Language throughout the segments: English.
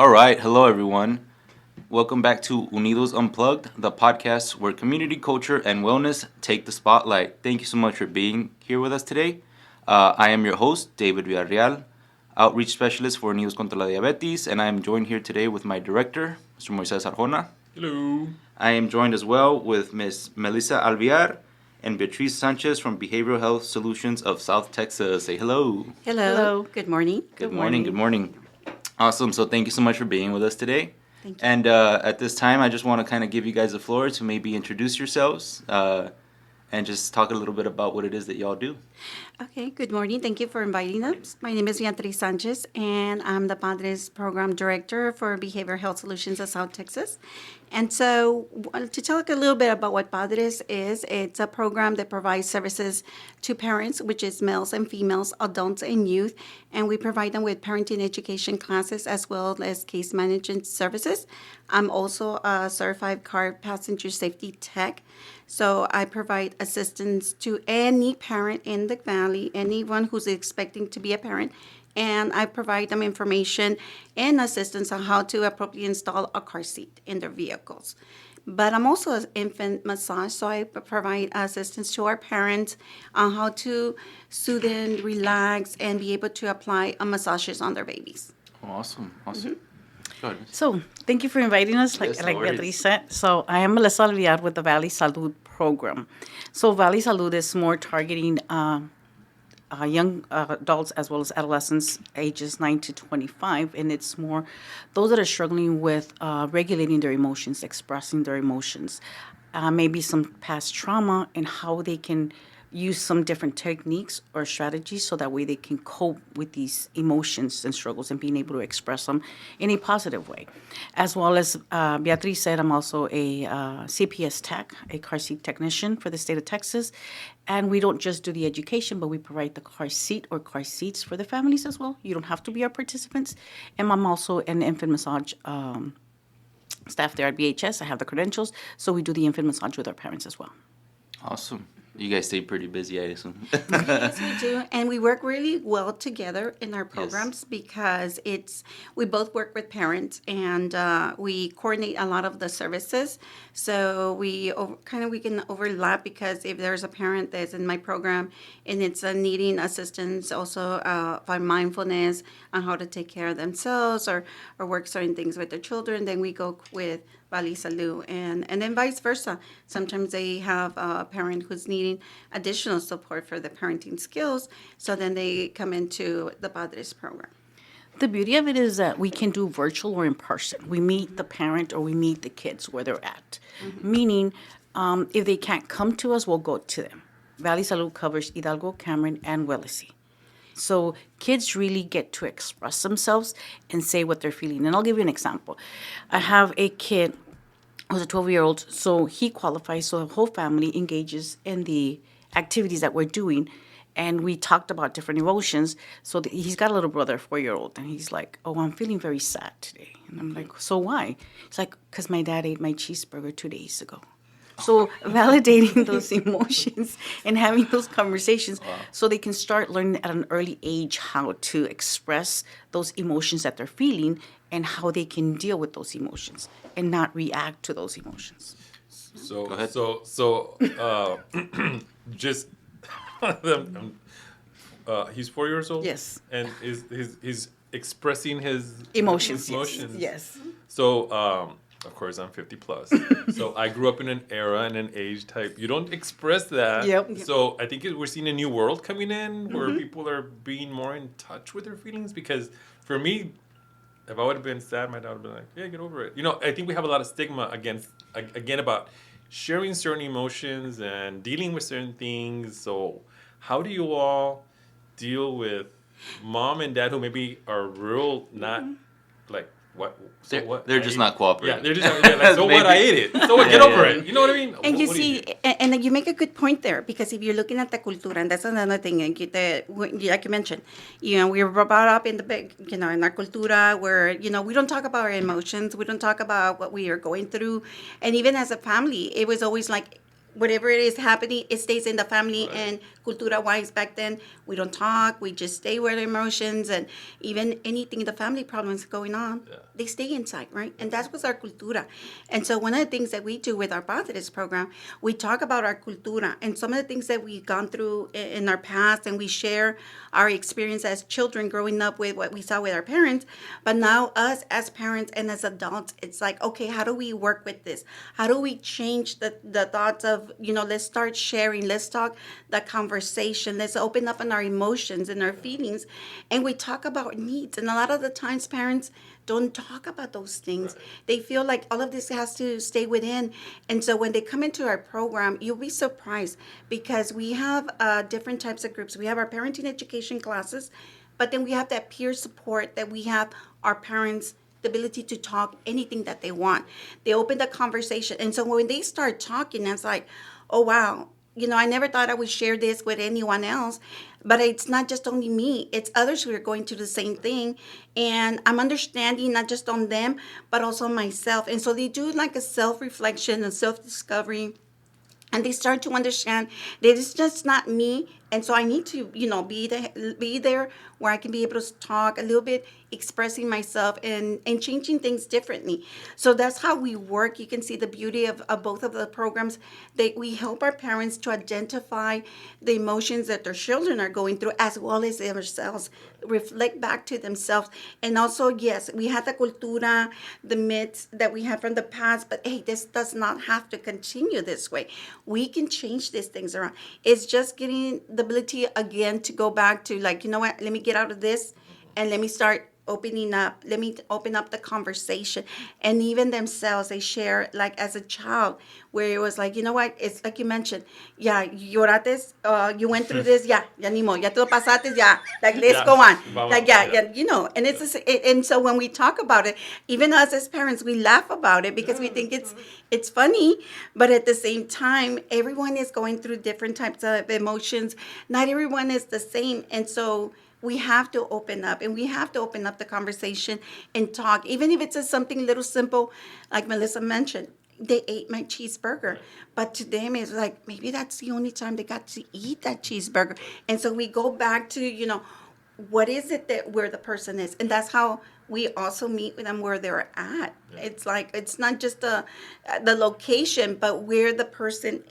All right, hello everyone. Welcome back to Unidos Unplugged, the podcast where community culture and wellness take the spotlight. Thank you so much for being here with us today. I am your host, David Villarreal, outreach specialist for Unidos contra la Diabetes, and I am joined here today with my director, Mr. Moises Arjona. Hello. I am joined as well with Ms. Melissa Alviar and Beatrice Sanchez from Behavioral Health Solutions of South Texas. Say hello. Hello. Good morning. Good morning. Awesome. So thank you so much for being with us today. Thank you. And at this time, I just want to kind of give you guys the floor to maybe introduce yourselves and just talk a little bit about what it is that y'all do. Okay, good morning. Thank you for inviting us. My name is Beatrice Sanchez, and I'm the Padres Program Director for Behavioral Health Solutions of South Texas. And so to talk a little bit about what Padres is, it's a program that provides services to parents, which is males and females, adults and youth, and we provide them with parenting education classes as well as case management services. I'm also a certified car passenger safety tech. So I provide assistance to any parent in the valley, anyone who's expecting to be a parent, and I provide them information and assistance on how to appropriately install a car seat in their vehicles. But I'm also an infant massage, so I provide assistance to our parents on how to soothe and relax and be able to apply massages on their babies. Awesome. Mm-hmm. Go ahead. So, thank you for inviting us, like Yes, no worries. Beatriz said. So, I am Melissa Alviar with the Valley Salud program. So, Valley Salud is more targeting young adults as well as adolescents ages 9 to 25, and it's more those that are struggling with regulating their emotions, expressing their emotions, maybe some past trauma, and how they can use some different techniques or strategies so that way they can cope with these emotions and struggles and being able to express them in a positive way. As well as Beatriz said, I'm also a CPS tech, a car seat technician for the state of Texas. And we don't just do the education, but we provide the car seat or car seats for the families as well. You don't have to be our participants. And I'm also an infant massage staff there at BHS. I have the credentials. So we do the infant massage with our parents as well. Awesome. You guys stay pretty busy, I assume. Yes, we do, and we work really well together in our programs because we both work with parents and we coordinate a lot of the services. So we can overlap because if there's a parent that's in my program and it's needing assistance, also by mindfulness on how to take care of themselves or work certain things with their children, then we go with Valley Salud, and then vice versa. Sometimes they have a parent who's needing additional support for the parenting skills, so then they come into the Padres program. The beauty of it is that we can do virtual or in person. We meet the parent or we meet the kids where they're at. Mm-hmm. Meaning, if they can't come to us, we'll go to them. Valley Salud covers Hidalgo, Cameron, and Willacy. So kids really get to express themselves and say what they're feeling. And I'll give you an example. I have a kid who's a 12-year-old, so he qualifies, so the whole family engages in the activities that we're doing. And we talked about different emotions. So he's got a little brother, 4-year-old, and he's like, oh, I'm feeling very sad today. And I'm like, so why? He's like, because my dad ate my cheeseburger 2 days ago. So validating those emotions and having those conversations so they can start learning at an early age how to express those emotions that they're feeling and how they can deal with those emotions and not react to those emotions. So, Go ahead. just he's 4 years old. Yes. And he's expressing his Emotions. Yes. Yes. So, of course, I'm 50 plus. So I grew up in an era and an age type. You don't express that. Yep. So I think we're seeing a new world coming in where people are being more in touch with their feelings. Because for me, if I would have been sad, my dad would have been like, yeah, get over it. I think we have a lot of stigma again about sharing certain emotions and dealing with certain things. So how do you all deal with mom and dad who maybe are real not like what? So what? They're just not cooperating. Yeah, they're just like, so what? I ate it. So what? Get over it. You know what I mean? And What you do see, do? and you make a good point there, because if you're looking at the cultura, and that's another thing, like you mentioned, we were brought up in in our cultura where, we don't talk about our emotions, we don't talk about what we are going through, and even as a family, it was always like, whatever it is happening, it stays in the family. Right. And cultura-wise, back then, we don't talk. We just stay with our emotions. And even anything, the family problems going on, they stay inside, right? And that's what's our cultura. And so one of the things that we do with our Padres program, we talk about our cultura and some of the things that we've gone through in our past, and we share our experience as children growing up with what we saw with our parents. But now us as parents and as adults, it's like, okay, how do we work with this? How do we change the thoughts of, let's start sharing, let's talk the conversation, let's open up on our emotions and our feelings, and we talk about needs. And a lot of the times parents don't talk about those things. Right. They feel like all of this has to stay within. And so when they come into our program, you'll be surprised because we have different types of groups. We have our parenting education classes, but then we have that peer support that we have our parents the ability to talk anything that they want. They open the conversation. And so when they start talking, it's like, oh, wow, I never thought I would share this with anyone else. But it's not just only me. It's others who are going through the same thing. And I'm understanding not just on them, but also myself. And so they do like a self-reflection, a self-discovery. And they start to understand that it's just not me. And so I need to, be there where I can be able to talk a little bit, expressing myself and changing things differently. So that's how we work. You can see the beauty of both of the programs. We help our parents to identify the emotions that their children are going through as well as themselves, reflect back to themselves. And also, yes, we have the cultura, the myths that we have from the past, but hey, this does not have to continue this way. We can change these things around. It's just getting the ability again to go back to like, what, let me get out of this and let me start opening up. Let me open up the conversation. And even themselves, they share like as a child where it was like, what, it's like you mentioned, yeah, llorates, you went through this, ya ni modo, ya tú pasaste, ya, like let's go on. Like, and and so when we talk about it, even us as parents, we laugh about it because we think it's funny, but at the same time, everyone is going through different types of emotions. Not everyone is the same. And so we have to open up, and we have to open up the conversation and talk, even if it's just something little simple, like Melissa mentioned. They ate my cheeseburger, but to them it's like maybe that's the only time they got to eat that cheeseburger. And so we go back to what is it that where the person is, and that's how we also meet with them where they're at. Yeah. It's like it's not just the location, but where the person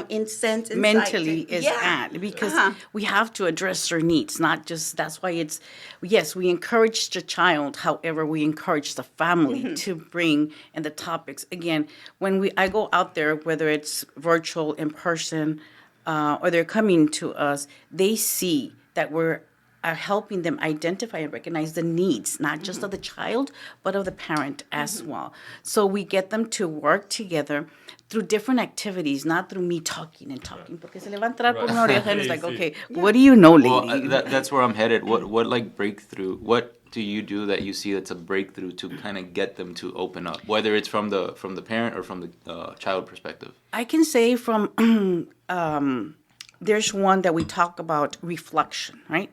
in sense mentally is at, because we have to address their needs, not just, that's why it's, yes, we encourage the child, however, we encourage the family to bring in the topics. Again, when I go out there, whether it's virtual, in person, or they're coming to us, they see that we're are helping them identify and recognize the needs, not just of the child, but of the parent as well. So we get them to work together through different activities, not through me talking and talking. Porque se le va a entrar por una oreja and it's like, okay, what do you know, lady? Well, that's where I'm headed. What like breakthrough? What do you do that you see that's a breakthrough to kind of get them to open up, whether it's from the parent or from the child perspective? I can say from there's one that we talk about reflection, right?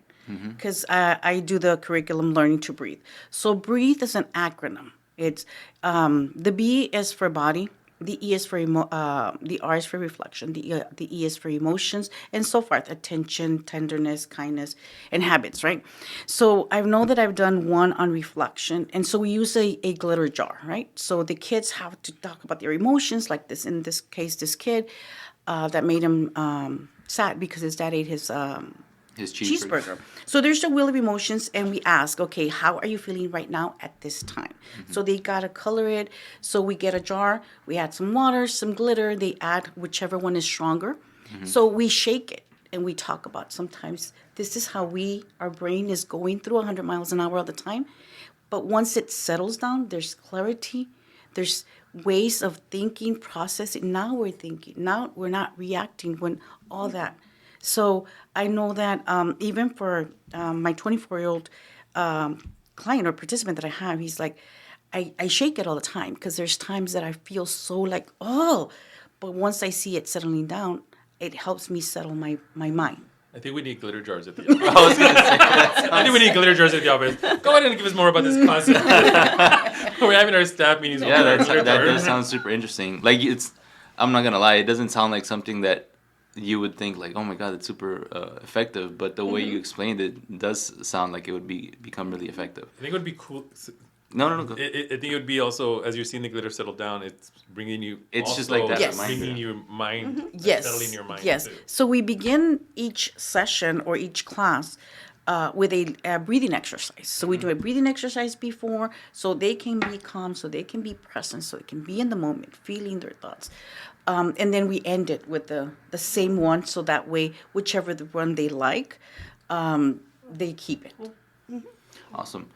Because I do the curriculum Learning to Breathe. So breathe is an acronym. It's the B is for body, the E is for the R is for reflection, the E is for emotions, and so forth. Attention, tenderness, kindness, and habits. Right. So I know that I've done one on reflection, and so we use a glitter jar. Right. So the kids have to talk about their emotions, like this. In this case, this kid that made him sad because his dad ate his cheeseburger. So there's the wheel of emotions, and we ask, okay, how are you feeling right now at this time? So they got to color it. So we get a jar, we add some water, some glitter, they add whichever one is stronger. So we shake it, and we talk about sometimes this is how our brain is going through 100 miles an hour all the time. But once it settles down, there's clarity, there's ways of thinking, processing. Now we're thinking, now we're not reacting when all that. So I know that even for my 24-year-old client or participant that I have, he's like, I shake it all the time because there's times that I feel so like, oh, but once I see it settling down, it helps me settle my mind. I think we need glitter jars at the office. I was going to say that. I think we need glitter jars at the office. Go ahead and give us more about this concept. We're having our staff meetings. Yeah, that does sound super interesting. Like I'm not going to lie, it doesn't sound like something that you would think like, oh my God, it's super effective. But the way you explained it does sound like it would become really effective. I think it would be cool. No, go. I think it would be also, as you're seeing the glitter settle down, it's bringing you. It's just also like that Yes. reminder. bringing your mind, Yes. settling your mind. Yes. Too. So we begin each session or each class with a breathing exercise. So we do a breathing exercise before, so they can be calm, so they can be present, so they can be in the moment, feeling their thoughts. And then we end it with the same one, so that way, whichever the one they like, they keep it. Awesome.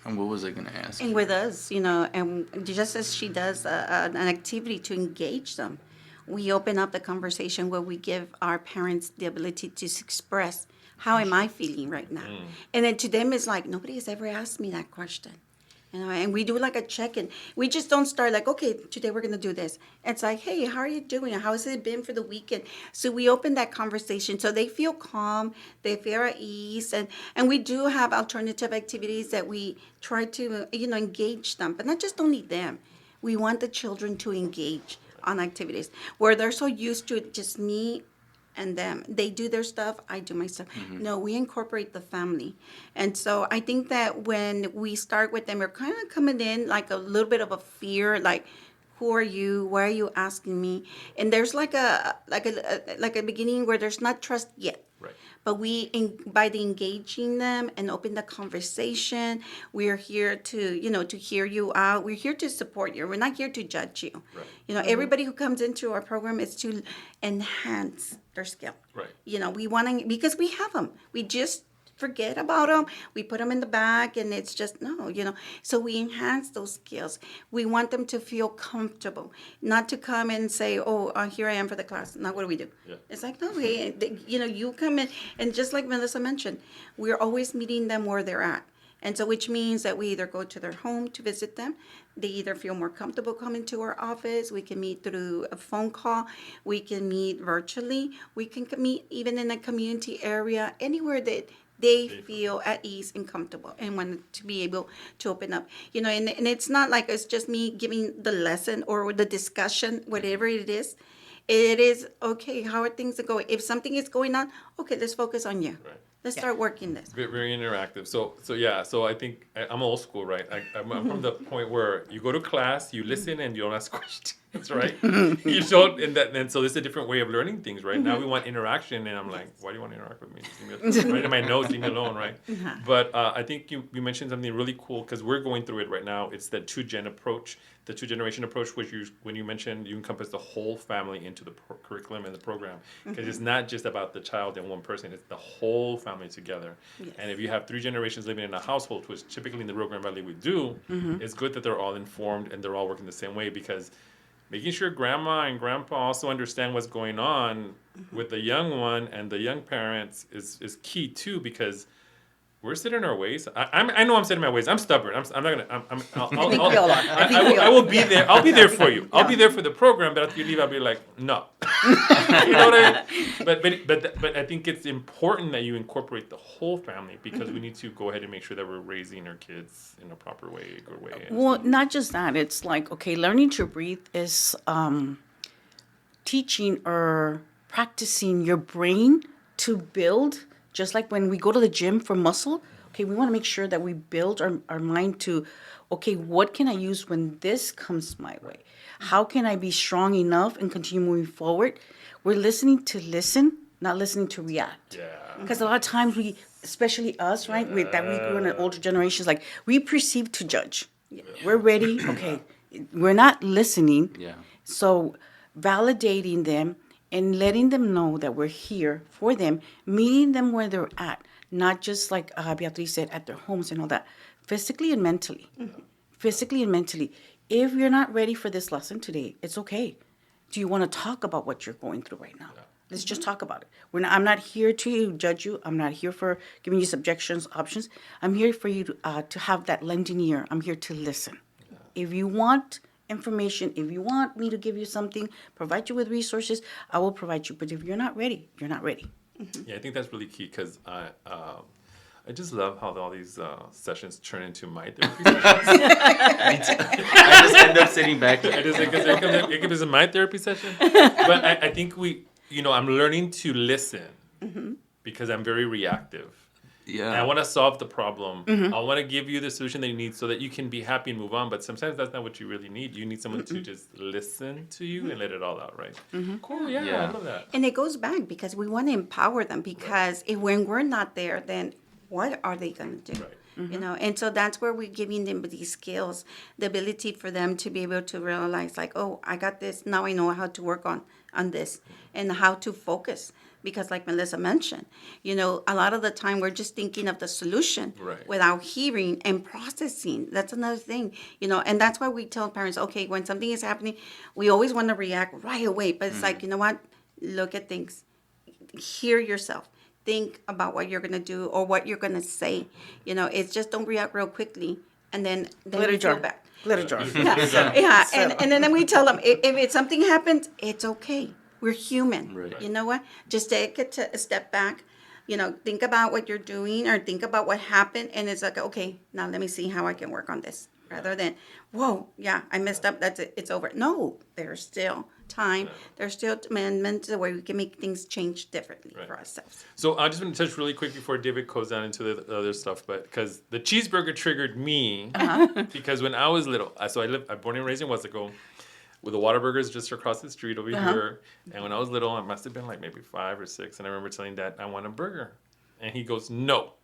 And what was I going to ask? And with us, and just as she does an activity to engage them, we open up the conversation where we give our parents the ability to express, how am I feeling right now? And then to them, it's like, nobody has ever asked me that question. And we do like a check-in. We just don't start like, okay, today we're going to do this. It's like, hey, how are you doing? How has it been for the weekend? So we open that conversation so they feel calm, they feel at ease. And we do have alternative activities that we try to, engage them, but not just only them. We want the children to engage on activities where they're so used to it, just me and them. They do their stuff, I do my stuff. No, we incorporate the family. And so I think that when we start with them, we're kind of coming in like a little bit of a fear, like, who are you? Why are you asking me? And there's like a beginning where there's not trust yet. Right. But by the engaging them and open the conversation, we are here to, to hear you out. We're here to support you. We're not here to judge you. Right. Everybody who comes into our program is to enhance their skill. Right. We want to, because we have them. We just forget about them. We put them in the bag and it's just, no. So we enhance those skills. We want them to feel comfortable, not to come and say, oh, here I am for the class. Now what do we do? Yeah. It's like, no, you come in, and just like Melissa mentioned, we're always meeting them where they're at. And so which means that we either go to their home to visit them. They either feel more comfortable coming to our office. We can meet through a phone call. We can meet virtually. We can meet even in a community area, anywhere that they feel at ease and comfortable and want to be able to open up. And it's not like it's just me giving the lesson or the discussion, whatever it is. It is, okay, how are things going? If something is going on, okay, let's focus on you. Right. Let's start working this. Very, very interactive. So I think I'm old school, right? I'm from the point where you go to class, you listen, and you don't ask questions, right? You don't, and so this is a different way of learning things, right? Now we want interaction, and I'm like, why do you want to interact with me? Just right in my notes, leave me alone, right? But I think you mentioned something really cool because we're going through it right now. It's the two-gen approach. The two-generation approach, which when you mentioned, you encompass the whole family into the curriculum and the program. Because it's not just about the child and one person, it's the whole family together. Yes. And if you have 3 generations living in a household, which typically in the Rio Grande Valley we do, it's good that they're all informed and they're all working the same way, because making sure grandma and grandpa also understand what's going on with the young one and the young parents is key too, because we're set in our ways. I know I'm set in my ways. I'm stubborn. I'm not gonna. I will be there. I'll be there for you. I'll be there for the program. But after you leave, I'll be like, no. You know what I mean? But I think it's important that you incorporate the whole family, because we need to go ahead and make sure that we're raising our kids in a proper way, a good way. Well, not just that. It's like, okay, learning to breathe is teaching or practicing your brain to build. Just like when we go to the gym for muscle, okay, we want to make sure that we build our mind to, okay, what can I use when this comes my way? How can I be strong enough and continue moving forward? We're listening to listen, not listening to react. Yeah. Because a lot of times we, especially us, right, that we grew in an older generations, like we perceive to judge. Yeah. We're ready, okay, we're not listening. Yeah. So validating them and letting them know that we're here for them, meeting them where they're at, not just like Beatrice said, at their homes and all that, physically and mentally. Physically and mentally. If you're not ready for this lesson today, it's okay. Do you want to talk about what you're going through right now? Let's just talk about it. I'm not here to judge you. I'm not here for giving you subjections, options. I'm here for you to have that lending ear. I'm here to listen. If you want information, if you want me to give you something, provide you with resources, I will provide you. But if you're not ready, you're not ready. Yeah, I think that's really key, because I just love how all these sessions turn into my therapy sessions. I just end up sitting back. It comes in my therapy session. But I think I'm learning to listen, because I'm very reactive. Yeah. And I want to solve the problem. I want to give you the solution that you need so that you can be happy and move on. But sometimes that's not what you really need. You need someone to just listen to you and let it all out, right? Cool. Yeah, Yeah. I love that. And it goes back because we want to empower them, because if when we're not there, then what are they going to do? Right. You know, and so that's where we're giving them these skills, the ability for them to be able to realize, like, oh, I got this. Now I know how to work on this and how to focus. Because like Melissa mentioned, you know, a lot of the time we're just thinking of the solution Right. without hearing and processing. That's another thing, you know, and that's why we tell parents, okay, when something is happening, we always want to react right away. But it's like, you know what? Look at things. Hear yourself. Think about what you're going to do or what you're going to say. You know, it's just don't react real quickly and then Glitter we feel jar. bad. Glitter jar. Yeah, and then we tell them, if it's something happens, it's okay. We're human. Right. You know what? Just take a step back. You know, think about what you're doing or think about what happened. And it's like, okay, now let me see how I can work on this. Rather than, whoa, yeah, I messed up. That's it. It's over. No, there's still time. There's still amendments where we can make things change differently for ourselves. So I just want to touch really quick before David goes down into the other stuff, but because the cheeseburger triggered me, because when I was little, I'm born and raised in Westaco, with the Whataburgers just across the street over here, and when I was little, I must have been like maybe 5 or 6, and I remember telling Dad, I want a burger, and he goes, no.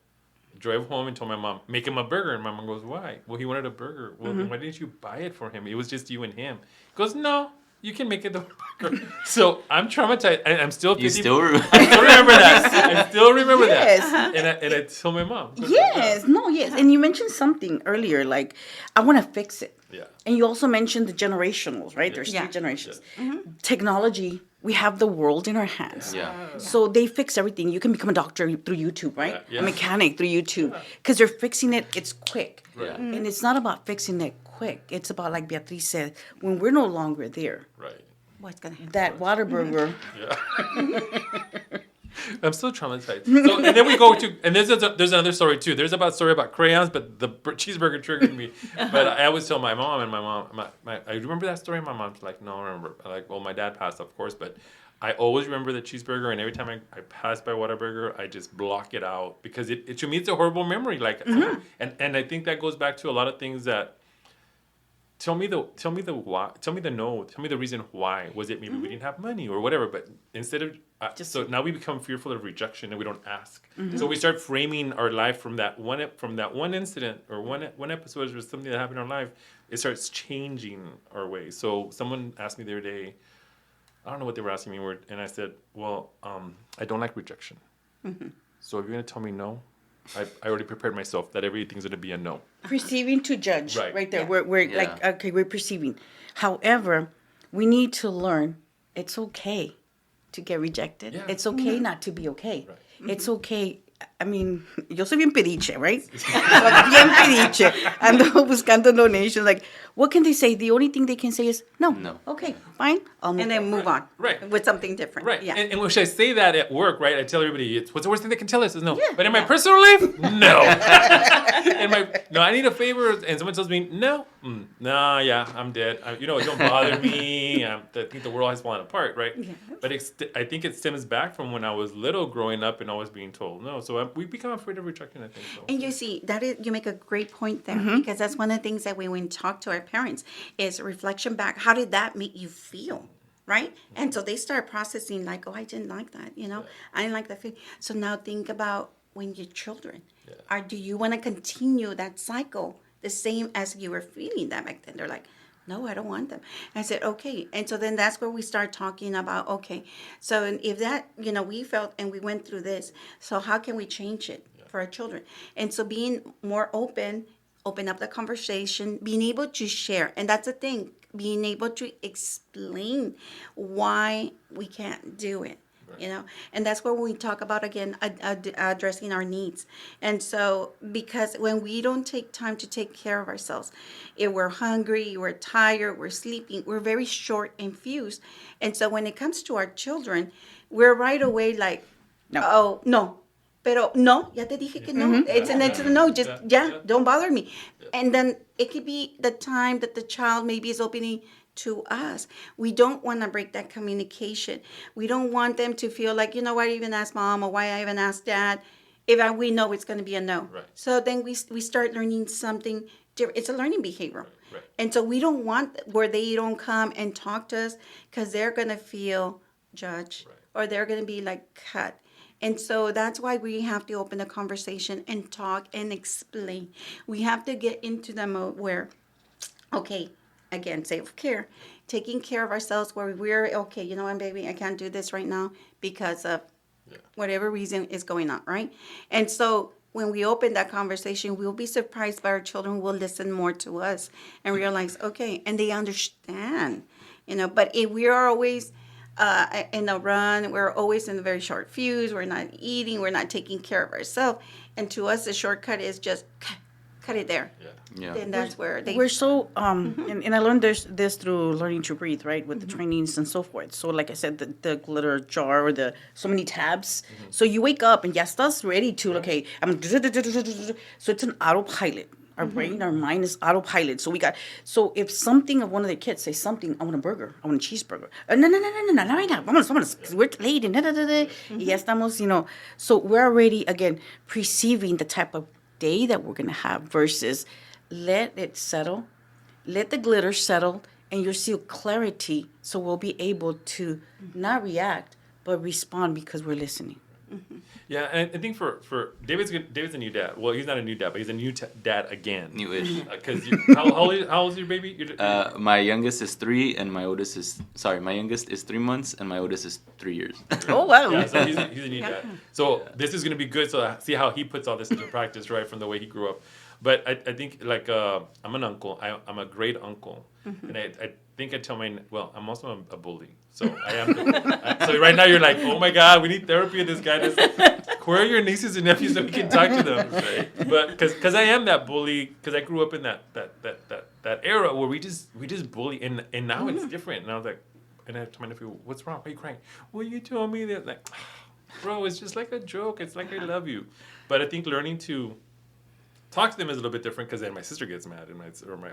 Drove home and told my mom, make him a burger, and my mom goes, why? Well, he wanted a burger. Well, then why didn't you buy it for him? It was just you and him. He goes, no. You can make it the burger. So I'm traumatized. And I'm still 50. You still remember? I still remember that. I still remember Yes. that. And I told my mom. Yes, no, yes. And you mentioned something earlier, like, I want to fix it. Yeah. And you also mentioned the generationals, right? There's Yeah. 3 generations. Technology, we have the world in our hands. Yeah. So they fix everything. You can become a doctor through YouTube, right? Yeah. A mechanic through YouTube. Because they're fixing it, it's quick. Right. And it's not about fixing it quick. It's about, like Beatrice said, when we're no longer there, Right. What's going to happen? that Whataburger, I'm still traumatized. So, and then we go to, and there's another story too. There's a story about crayons, but the cheeseburger triggered me. But I always tell my mom, and I remember that story. And my mom's like, no, I remember. I'm like, well, my dad passed, of course, but I always remember the cheeseburger. And every time I pass by Whataburger, I just block it out because it to me it's a horrible memory. Like, and I think that goes back to a lot of things that. Tell me the why. Tell me the reason why. Was it maybe we didn't have money or whatever? But instead of so now we become fearful of rejection and we don't ask. So we start framing our life from that one incident or one episode or something that happened in our life. It starts changing our ways. So someone asked me the other day, I don't know what they were asking me, and I said, well, I don't like rejection. So if you're gonna tell me no, I already prepared myself that everything's gonna be a no. perceiving to judge, right there. Yeah. We're Yeah. like, okay, we're perceiving. However, we need to learn it's okay to get rejected. Yeah. It's okay not to be okay. Right. It's okay. I mean, yo soy bien pediche, right? Bien pediche. Ando buscando donations. Like, what can they say? The only thing they can say is no. No. Okay, fine. I'll move And then move on. Right. With something different. Right. Yeah. And when I say that at work, right, I tell everybody, what's the worst thing they can tell us is no. Yeah. But in my personal life, no. I need a favor, and someone tells me no. Nah, yeah, I'm dead. It don't bother me. I think the world has fallen apart, right? Yeah. But I think it stems back from when I was little, growing up, and always being told no. So we become afraid of rejection, I think. So. And you see, you make a great point there, because that's one of the things that we talk to our parents is reflection back. How did that make you feel? Right? And so they start processing like, oh, I didn't like that, I didn't like that feeling. So now think about when you're children. Yeah. Do you want to continue that cycle the same as you were feeling that back then? They're like, no, I don't want them. And I said, okay. And so then that's where we start talking about, okay, so if that, we felt and we went through this, so how can we change it for our children? And so being more open up the conversation, being able to share. And that's the thing, being able to explain why we can't do it. And that's where we talk about, again, addressing our needs. And so, because when we don't take time to take care of ourselves, if we're hungry, we're tired, we're sleeping, we're very short and fused. And so when it comes to our children, we're right away like, No. oh, no. Pero no, ya te dije que no. It's a no. Just, don't bother me. And then it could be the time that the child maybe is opening to us. We don't want to break that communication. We don't want them to feel like, why I even asked mom or why I even asked dad. we know it's going to be a no. Right. So then we start learning something different. It's a learning behavior. Right. And so we don't want where they don't come and talk to us because they're going to feel judged or they're going to be like cut. And so that's why we have to open a conversation and talk and explain. We have to get into the mode where, okay, again, self-care, taking care of ourselves where we're, okay, you know what, baby, I can't do this right now because of whatever reason is going on, right? And so when we open that conversation, we'll be surprised by our children will listen more to us and realize, okay, and they understand, but if we are always in a run, we're always in a very short fuse, we're not eating, we're not taking care of ourselves, and to us the shortcut is just cut it there. Yeah. Then that's where We're so and I learned this through learning to breathe, right, with the trainings and so forth. So like I said, the glitter jar or the so many tabs. So you wake up and ya estás ready to so it's an autopilot. Our brain, our mind is autopilot. So if something of one of the kids say something, I want a burger, I want a cheeseburger. No, not right now. Vámonos, because we're late. And y ya estamos, So we're already, again, perceiving the type of day that we're going to have versus let it settle, let the glitter settle, and you'll see clarity. So we'll be able to not react, but respond because we're listening. Yeah, and I think for David's a new dad. Well, he's not a new dad, but he's a new dad again. Newish. Because how old is your baby? My youngest is 3, and my youngest is 3 months, and my oldest is 3 years. Oh, wow. Yeah, so he's a new dad. So this is going to be good. So see how he puts all this into practice, right, from the way he grew up. But I think, like, I'm an uncle. I'm a great uncle. And I think I tell I'm also a bully. So I am. So right now you're like, oh my God, we need therapy of this guy. Where are your nieces and nephews so we can talk to them? Right? But because I am that bully, because I grew up in that era where we just bully, and now it's different. And I was like, and I told my nephew, what's wrong? Why are you crying? Well, you told me that, like, bro, it's just like a joke. It's like I love you. But I think learning to talk to them is a little bit different because then my sister gets mad, and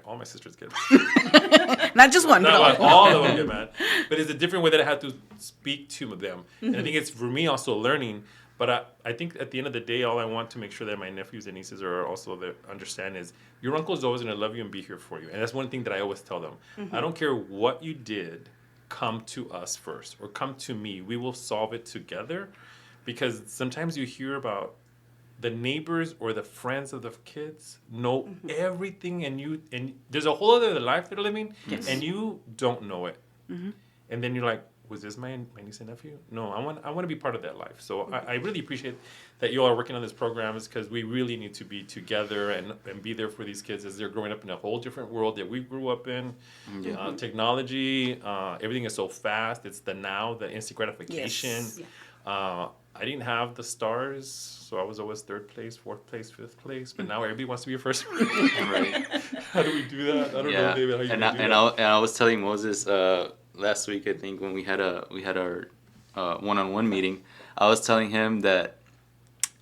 all my sisters get mad. Not just one, Not all of them get mad. But it's a different way that I have to speak to them. And I think it's, for me, also learning. But I think at the end of the day, all I want to make sure that my nephews and nieces are also understand is your uncle is always going to love you and be here for you. And that's one thing that I always tell them. I don't care what you did, come to us first or come to me. We will solve it together. Because sometimes you hear about the neighbors or the friends of the kids know everything, and there's a whole other life they're living, and you don't know it. And then you're like, was this my niece and nephew? No, I want to be part of that life. So I really appreciate that you all are working on this program, because we really need to be together and be there for these kids as they're growing up in a whole different world that we grew up in. Technology, everything is so fast. It's the now, the instant gratification. Yes. I didn't have the stars, so I was always 3rd place, 4th place, 5th place. But now everybody wants to be a first. Right. How do we do that? I don't know, David. How you do that? I was telling Moses last week, I think, when we had our one-on-one meeting, I was telling him that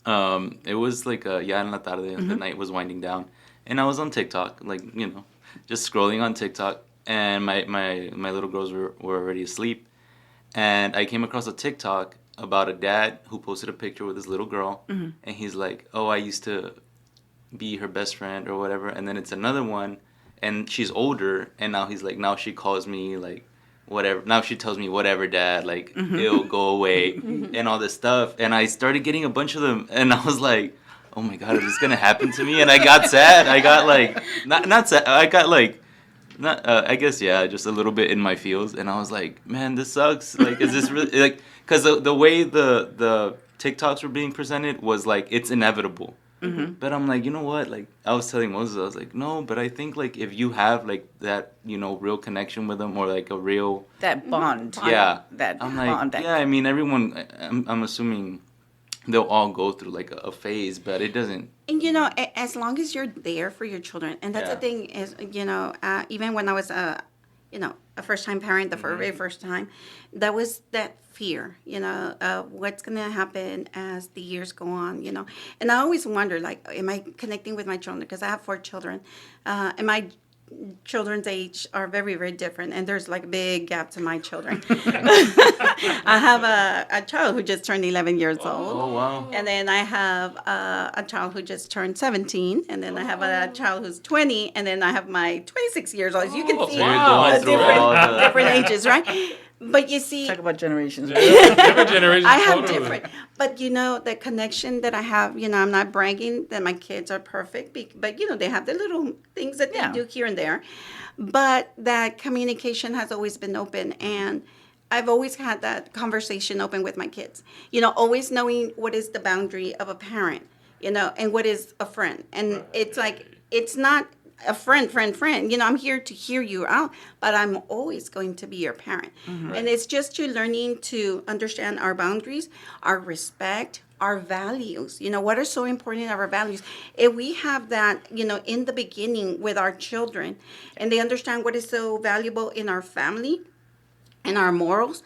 it was like ya en la tarde, the night was winding down, and I was on TikTok, like, just scrolling on TikTok, and my little girls were already asleep, and I came across a TikTok about a dad who posted a picture with his little girl, and he's like, oh, I used to be her best friend or whatever, and then it's another one, and she's older, and now he's like, now she calls me like whatever, now she tells me whatever, dad, like it'll go away and all this stuff, and I started getting a bunch of them, and I was like, oh my God, is this gonna happen to me? And I got sad. I got like not sad, I got like not I guess, yeah, just a little bit in my feels, and I was like, man, this sucks. Like, is this really, like, because the way the TikToks were being presented was like, it's inevitable. But I'm like, you know what? Like, I was telling Moses, I was like, no, but I think, like, if you have like that, real connection with them, or like a real that bond, that I'm like, bond, yeah, I mean, everyone, I'm assuming they'll all go through like a phase, but it doesn't. And as long as you're there for your children, and that's the thing is, even when I was a first-time parent, the very first time, that was that fear, what's going to happen as the years go on, And I always wonder, like, am I connecting with my children? Because I have 4 children. Am I children's age are very, very different, and there's like a big gap to my children. I have a child who just turned 11 years old. Oh, wow. And then I have a child who just turned 17, and then I have a child who's 20, and then I have my 26 years old. As you can see, So you're Wow. going through all the... different ages, right? But you see, Talk about generations. Different generations. I have totally. different, but the connection that I have, I'm not bragging that my kids are perfect, but they have the little things that they Yeah. do here and there. But that communication has always been open, and I've always had that conversation open with my kids. Always knowing what is the boundary of a parent, and what is a friend. And it's like, it's not a friend. I'm here to hear you out, but I'm always going to be your parent. And it's just you learning to understand our boundaries, our respect, our values. What are so important are our values. If we have that, in the beginning with our children, and they understand what is so valuable in our family and our morals,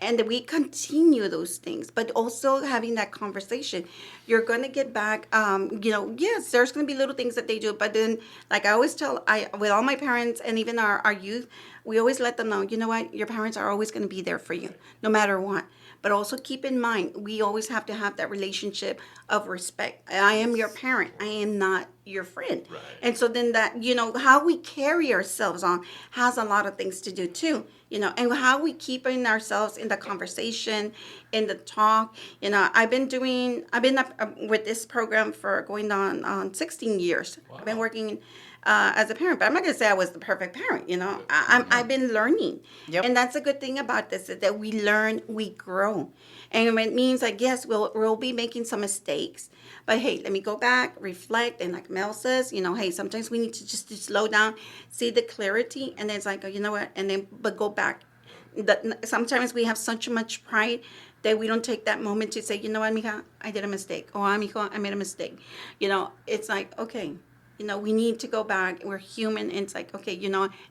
and that we continue those things, but also having that conversation. You're going to get back, yes, there's going to be little things that they do, but then, like I always tell, with all my parents and even our youth, we always let them know, you know what, your parents are always going to be there for you, no matter what. But also keep in mind, we always have to have that relationship of respect. I am your parent. I am not your friend. Right. And so then that, how we carry ourselves on has a lot of things to do too. And how we keep in ourselves in the conversation, in the talk. I've been up with this program for going on 16 years. Wow. I've been working as a parent, but I'm not going to say I was the perfect parent. I've been learning. Yep. And that's a good thing about this, is that we learn, we grow. And it means, like, yes, we'll be making some mistakes, but hey, let me go back, reflect, and like Mel says, hey, sometimes we need to just to slow down, see the clarity, and then it's like, oh, you know what, and then, but go back. Sometimes we have such much pride that we don't take that moment to say, you know what, mija, I did a mistake. Oh, mijo, I made a mistake. It's like, okay, we need to go back. We're human, and it's like, okay,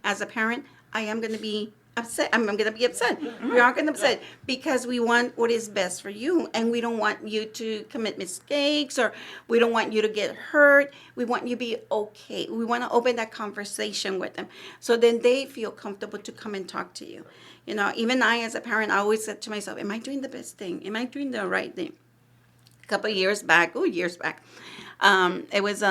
as a parent, I am going to be upset. I'm going to be upset. We are going to be upset because we want what is best for you, and we don't want you to commit mistakes, or we don't want you to get hurt. We want you to be okay. We want to open that conversation with them, so then they feel comfortable to come and talk to you. Even I, as a parent, I always said to myself, am I doing the best thing? Am I doing the right thing? A couple of years back, it was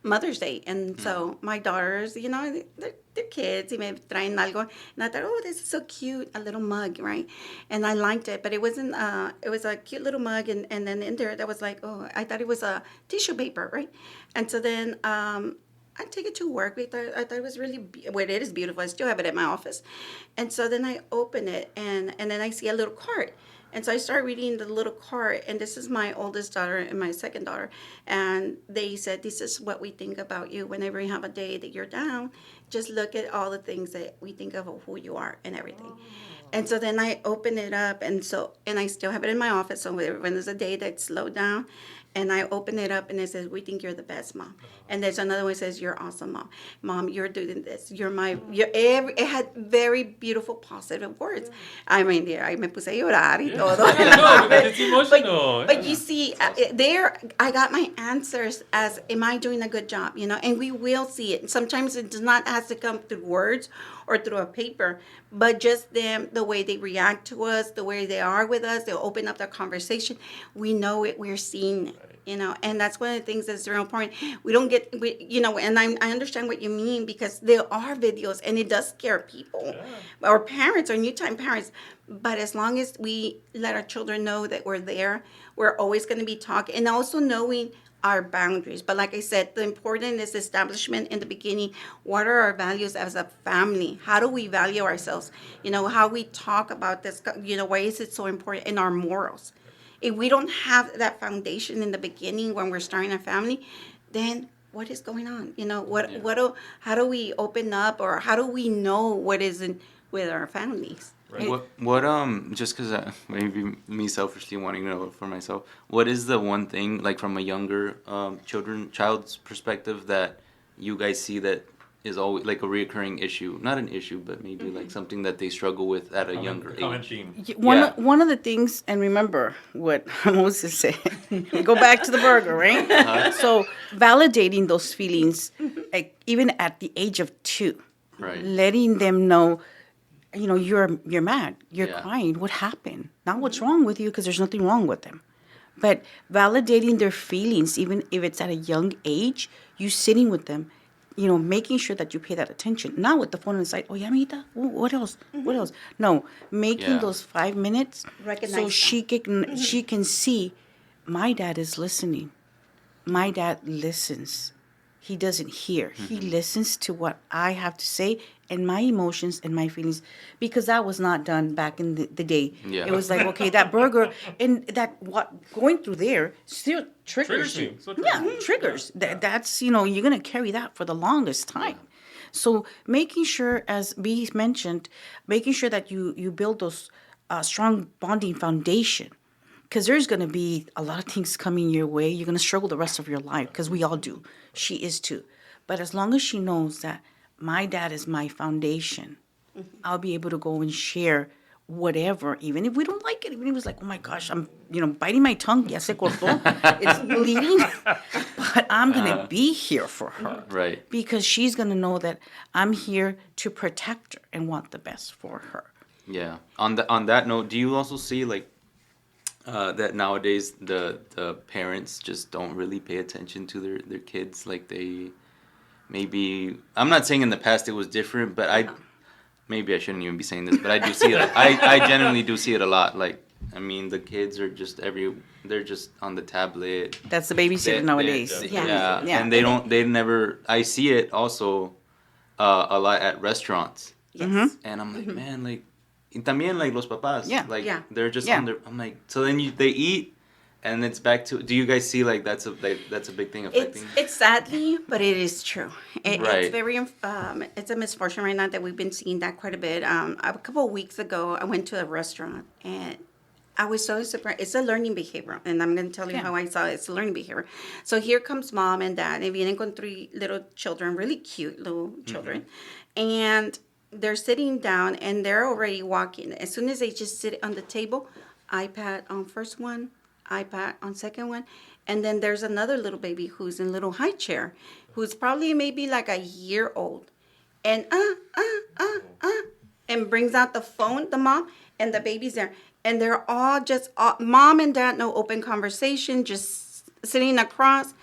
Mother's Day, and so my daughters, they're kids, y me traen algo, and I thought, oh, this is so cute, a little mug, right? And I liked it, but it wasn't, it was a cute little mug, and then in there, that was like, oh, I thought it was a tissue paper, right? And so then I take it to work. I thought it was really, well, it is beautiful. I still have it at my office. And so then I open it, and then I see a little card. And so I start reading the little card, and this is my oldest daughter and my second daughter. And they said, this is what we think about you. Whenever you have a day that you're down, just look at all the things that we think of who you are and everything. And so then I open it up, and I still have it in my office. So when there's a day that's slowed down, and I open it up, and it says, we think you're the best, Mom. And there's another one that says, you're awesome, Mom. Mom, you're doing this. It had very beautiful, positive words. I mean, I me puse a llorar y todo. No, because it's emotional. But you see, there, I got my answers as, am I doing a good job? And we will see it. Sometimes it does not have to come through words or through a paper, but just them, the way they react to us, the way they are with us, they'll open up their conversation. We know it, we're seeing it. And that's one of the things that's very important. We don't get, and I understand what you mean, because there are videos, and it does scare people, or parents, or new-time parents. But as long as we let our children know that we're there, we're always going to be talking, and also knowing our boundaries. But like I said, the important is establishment in the beginning. What are our values as a family? How do we value ourselves? How we talk about this, why is it so important in our morals? If we don't have that foundation in the beginning when we're starting a family, then what is going on? How do we open up, or how do we know what is in with our families? Right. What just because maybe me selfishly wanting to know for myself, what is the one thing, like from a younger child's perspective, that you guys see that is always like a reoccurring issue? Not an issue, but maybe like something that they struggle with at a younger age. One of the things, and remember what Moses said, we go back to the burger, right? So validating those feelings like even at the age of 2, Right. letting them know, you're mad, you're Yeah. crying. What happened? Not what's wrong with you, because there's nothing wrong with them. But validating their feelings, even if it's at a young age, you sitting with them, making sure that you pay that attention. Not with the phone on the side. Oh, yeah, amiguita. What else? What else? No, making Yeah. those 5 minutes Recognize so them. she can see, my dad is listening. My dad listens. He doesn't hear. He listens to what I have to say and my emotions and my feelings, because that was not done back in the day. Yeah. It was like, okay, that burger and that what going through there still triggers Triggers you. me. So Yeah, triggers. That's you're gonna carry that for the longest time. So making sure, as B mentioned, making sure that you build those strong bonding foundation. Because there's going to be a lot of things coming your way. You're going to struggle the rest of your life, because we all do. She is too. But as long as she knows that my dad is my foundation, I'll be able to go and share whatever, even if we don't like it. Even if it was like, oh my gosh, I'm biting my tongue. Ya se cortó. It's bleeding. But I'm going to be here for her. Right. Because she's going to know that I'm here to protect her and want the best for her. Yeah. On that note, do you also see like that nowadays the parents just don't really pay attention to their kids? Like they maybe, I'm not saying in the past it was different, but maybe I shouldn't even be saying this, but I do see it. I genuinely do see it a lot. Like, I mean, the kids are just they're just on the tablet. That's the babysitter nowadays. Yeah. Yeah. And they never, I see it also a lot at restaurants. Yes. And I'm like, man, like, y también like los papás, Yeah. like Yeah. they're just Yeah. on their. I'm like, so then they eat, and it's back to. Do you guys see like that's a big thing affecting? It's sadly, but it is true. Right. It's very it's a misfortune right now that we've been seeing that quite a bit. A couple of weeks ago, I went to a restaurant and I was so surprised. It's a learning behavior, and I'm going to tell you how I saw it. It's a learning behavior. So here comes mom and dad, and vienen con 3 little children, really cute little children, and they're sitting down and they're already walking. As soon as they just sit on the table, iPad on first one, iPad on second one, and then there's another little baby who's in a little high chair, who's probably maybe like a year old, and and brings out the phone, the mom, and the baby's there, and they're all just mom and dad, no open conversation, just sitting across,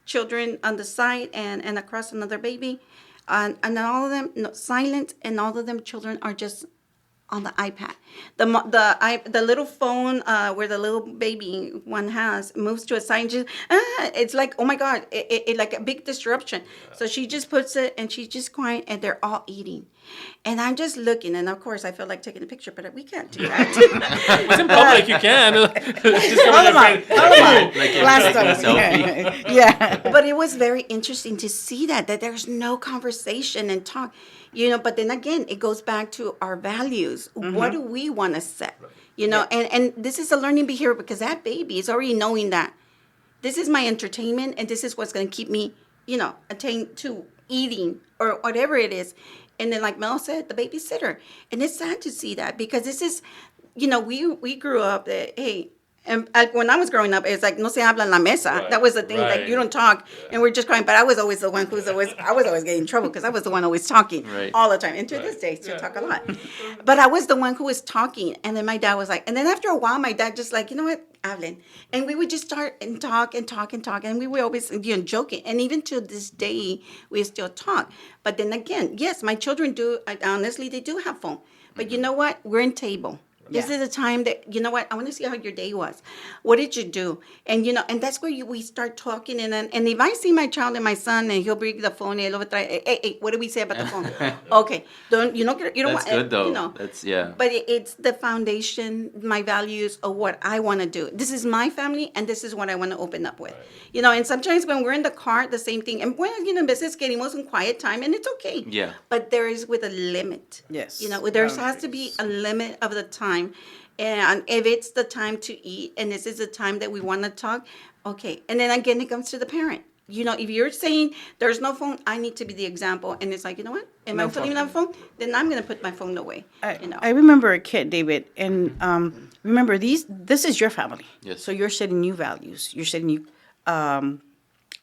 children on the side, and across another baby. And all of them silent, and all of them children are just on the iPad. The little phone where the little baby one has moves to a side. And just, it's like, oh my God, it like a big disruption. So she just puts it, and she's just quiet, and they're all eating. And I'm just looking, and of course I feel like taking a picture, but we can't do that. It's in public, you can. Just Hold them up. Hold them up. Like Blast a them. selfie. Yeah. But it was very interesting to see that there's no conversation and talk, but then again, it goes back to our values. What do we want to set? And this is a learning behavior, because that baby is already knowing that this is my entertainment and this is what's going to keep me, attained to eating or whatever it is. And then, like Mel said, the babysitter. And it's sad to see that, because this is, we grew up that, hey, and when I was growing up, it's like, no se habla en la mesa. Right, That was the thing, like, right. you don't talk, and we're just crying. But I was always the one I was always getting in trouble, because I was the one always talking Right. all the time. And to this day, still talk a lot. But I was the one who was talking. And then my dad was like, and then after a while, my dad just like, you know what, hablen. And we would just start and talk and talk and talk. And we were always, joking. And even to this day, we still talk. But then again, yes, my children do, honestly, they do have phone. But you know what? We're in table. This is a time that, I want to see how your day was. What did you do? And, and that's where we start talking. And if I see my child and my son, and he'll bring the phone, and hey, what did we say about the phone? Okay. You don't That's want, good though. That's, yeah. But it's the foundation, my values of what I want to do. This is my family, and this is what I want to open up with. And sometimes when we're in the car, the same thing. And when, veces queremos un quiet time, and it's okay. Yeah. But there is with a limit. Yes. There has to be a limit of the time. And if it's the time to eat, and this is the time that we want to talk, okay. And then again, it comes to the parent. If you're saying there's no phone, I need to be the example. And it's like, you know what? If I'm putting my phone, then I'm going to put my phone away. I remember a kid, David, and remember this is your family. Yes. So you're setting new values. You're setting new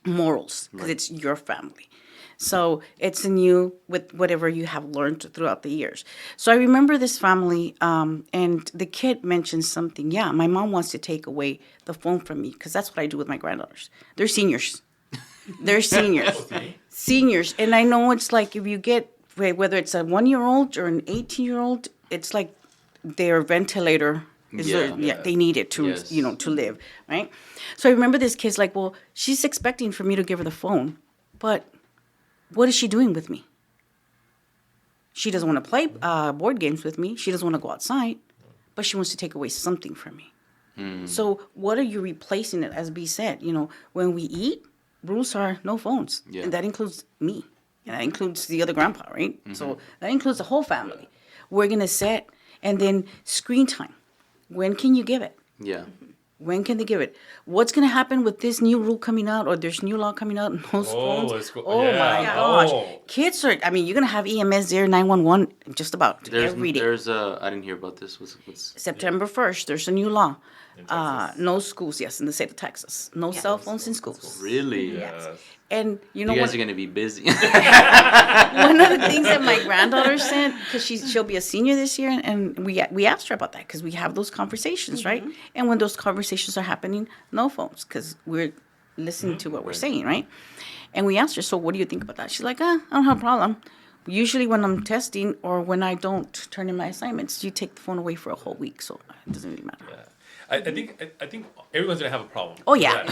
morals, because it's your family. So it's new with whatever you have learned throughout the years. So I remember this family, and the kid mentioned something. Yeah, my mom wants to take away the phone from me because that's what I do with my granddaughters. They're seniors. They're seniors. Seniors. And I know it's like if you get, whether it's a 1-year-old or an 18-year-old, it's like their ventilator is they need it to, Yes. to live, right? So I remember this kid's like, well, she's expecting for me to give her the phone, but what is she doing with me? She doesn't want to play board games with me. She doesn't want to go outside, but she wants to take away something from me. So what are you replacing it? As B said, when we eat, rules are no phones. Yeah. And that includes me. And that includes the other grandpa, right? So that includes the whole family. We're going to set, and then screen time. When can you give it? Yeah. When can they give it? What's going to happen with this new rule coming out, or there's new law coming out? Those phones. let's go. Oh Yeah. my gosh! Oh. Kids are. I mean, you're going to have EMS there, 911, just about every day. There's I didn't hear about this. What's September 1st, there's a new law. Texas. No schools, yes, in the state of Texas. No cell phones in schools. really? Yes. And you know You guys what? are gonna be busy. One of the things that my granddaughter said, because she'll be a senior this year, and we asked her about that because we have those conversations, right? And when those conversations are happening, no phones, because we're listening to what we're saying, right? And we asked her, so what do you think about that? She's like, I don't have a problem. Usually when I'm testing or when I don't turn in my assignments, you take the phone away for a whole week, so it doesn't really matter. Yeah. I think everyone's gonna have a problem. Oh, yeah.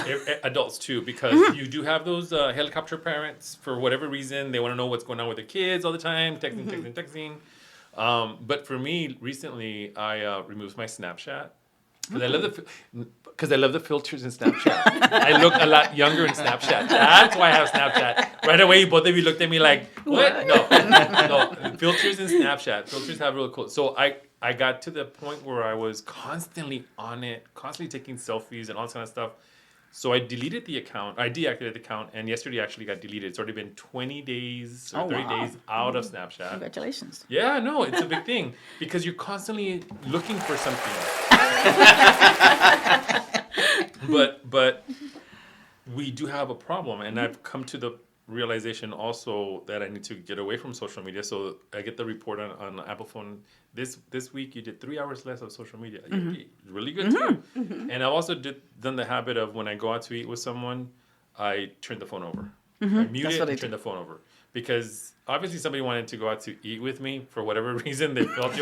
Adults too, because you do have those helicopter parents for whatever reason. They want to know what's going on with their kids all the time, texting. But for me, recently I removed my Snapchat because I love the filters in Snapchat. I look a lot younger in Snapchat. That's why I have Snapchat. Right away, both of you looked at me like, what? No. Filters in Snapchat. Filters have really cool. So I got to the point where I was constantly on it, constantly taking selfies and all this kind of stuff. So I deleted the account. I deactivated the account, and yesterday actually got deleted. It's already been 20 days or 30 days out of Snapchat. Congratulations. Yeah, no, it's a big thing because you're constantly looking for something. But we do have a problem, and I've come to the realization also that I need to get away from social media. So I get the report on Apple phone. This week you did 3 hours less of social media. You're really good too. And I've also done the habit of when I go out to eat with someone, I turn the phone over. I mute That's it what I and do. turn the phone over. Because obviously somebody wanted to go out to eat with me for whatever reason. They felt they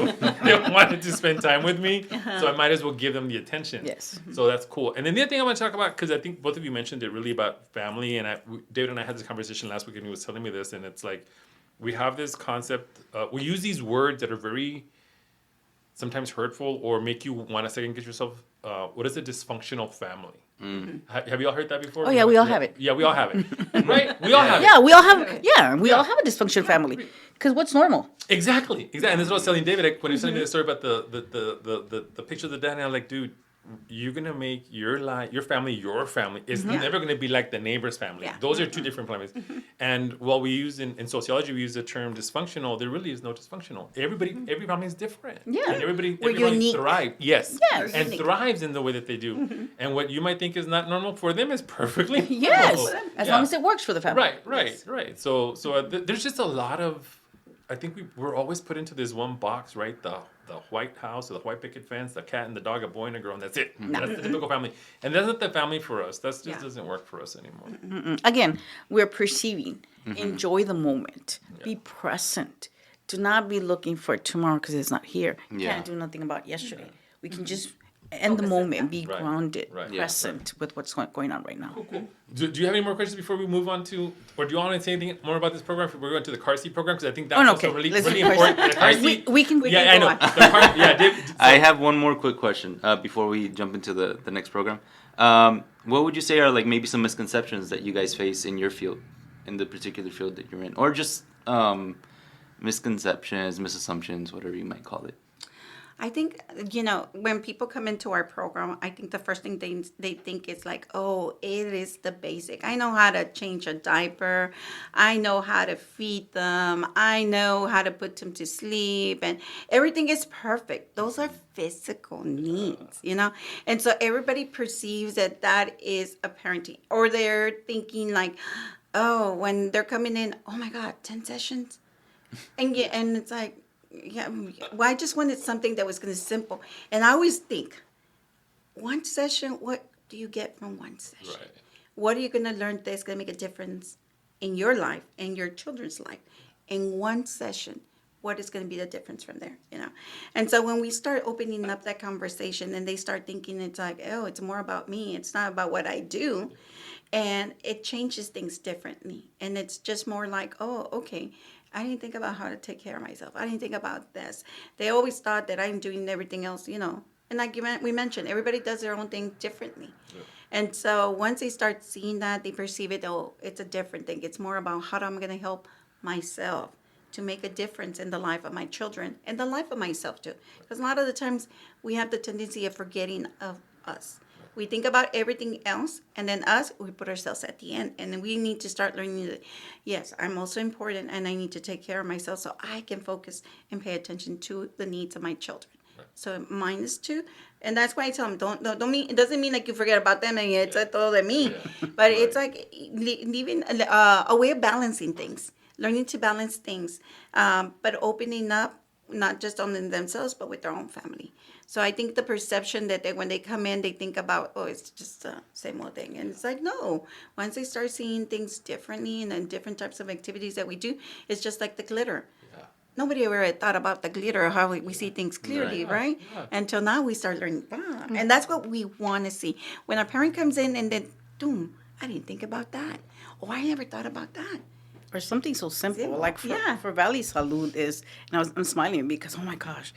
wanted to spend time with me. So I might as well give them the attention. Yes. So that's cool. And then the other thing I want to talk about, because I think both of you mentioned it really about family. And David and I had this conversation last week and he was telling me this. And it's like, we have this concept. We use these words that are very sometimes hurtful or make you want to second guess yourself. What is a dysfunctional family? Have you all heard that before? Oh, yeah, we all have it. Yeah, we all have it. Right? We all have it. Yeah, we all have. Yeah, we all have a dysfunctional family. Because what's normal? Exactly. And this is what I was telling David when he was telling me the story about the picture of the dad. And I'm like, dude, you're gonna make your family your family. It's never gonna be like the neighbor's family. Yeah. Those are two different families. And while we use in sociology, we use the term dysfunctional. There really is no dysfunctional. Every family is different. Yeah. And everybody unique. thrives. Yes. Yes. And Unique. thrives in the way that they do. And what you might think is not normal for them is perfectly Yes, normal. as Yeah. long as it works for the family. Right. So there's just a lot of. I think we're always put into this one box, right? The white house or the white picket fence, the cat and the dog, a boy and a girl, and that's it. That's the typical family. And that's not the family for us. That just doesn't work for us anymore. Again, we're perceiving. Enjoy the moment. Be present. Do not be looking for tomorrow because it's not here. Yeah. Can't do nothing about yesterday. We can just end the moment, be Right. grounded, Right. Yeah. present with what's going on right now. Cool. Do you have any more questions before we move on to, or do you want to say anything more about this program? If we're going to the car seat program, because I think that's Oh, no, also okay. really, Let's really do car important. seat. The car We- seat. we can Yeah, I go know. on. The car, yeah, Dave, I have one more quick question before we jump into the next program. What would you say are like maybe some misconceptions that you guys face in your field, in the particular field that you're in, or just misconceptions, misassumptions, whatever you might call it? I think, when people come into our program, I think the first thing they think is like, oh, it is the basic. I know how to change a diaper. I know how to feed them. I know how to put them to sleep. And everything is perfect. Those are physical needs, And so everybody perceives that is a parenting. Or they're thinking like, oh, when they're coming in, oh my God, 10 sessions? And it's like, yeah, well, I just wanted something that was going to simple. And I always think, one session, what do you get from one session? Right. What are you going to learn that's going to make a difference in your life and your children's life? In one session, what is going to be the difference from there, you know? And so when we start opening up that conversation and they start thinking it's like, oh, it's more about me. It's not about what I do. And it changes things differently. And it's just more like, oh, okay, I didn't think about how to take care of myself. I didn't think about this. They always thought that I'm doing everything else, you know. And like we mentioned, everybody does their own thing differently. Yeah. And so once they start seeing that, they perceive it, oh, it's a different thing. It's more about how I'm going to help myself to make a difference in the life of my children and the life of myself too. Because a lot of the times we have the tendency of forgetting of us. We think about everything else, and then us, we put ourselves at the end. And then we need to start learning that, yes, I'm also important, and I need to take care of myself so I can focus and pay attention to the needs of my children. Right. So mine is too. And that's why I tell them, don't mean, it doesn't mean like you forget about them and it's todo de me. Yeah. But right. It's like leaving a way of balancing things, learning to balance things, but opening up, not just on themselves, but with their own family. So I think the perception that when they come in, they think about, oh, it's just the same old thing. And it's like, no. Once they start seeing things differently and then different types of activities that we do, it's just like the glitter. Yeah. Nobody ever thought about the glitter, how we see things clearly, right? Yeah. Until now we start learning. And that's what we want to see. When a parent comes in and then, boom, I didn't think about that. Oh, I never thought about that. Or something so simple, like for Valley Salud is, and I'm smiling because, oh my gosh,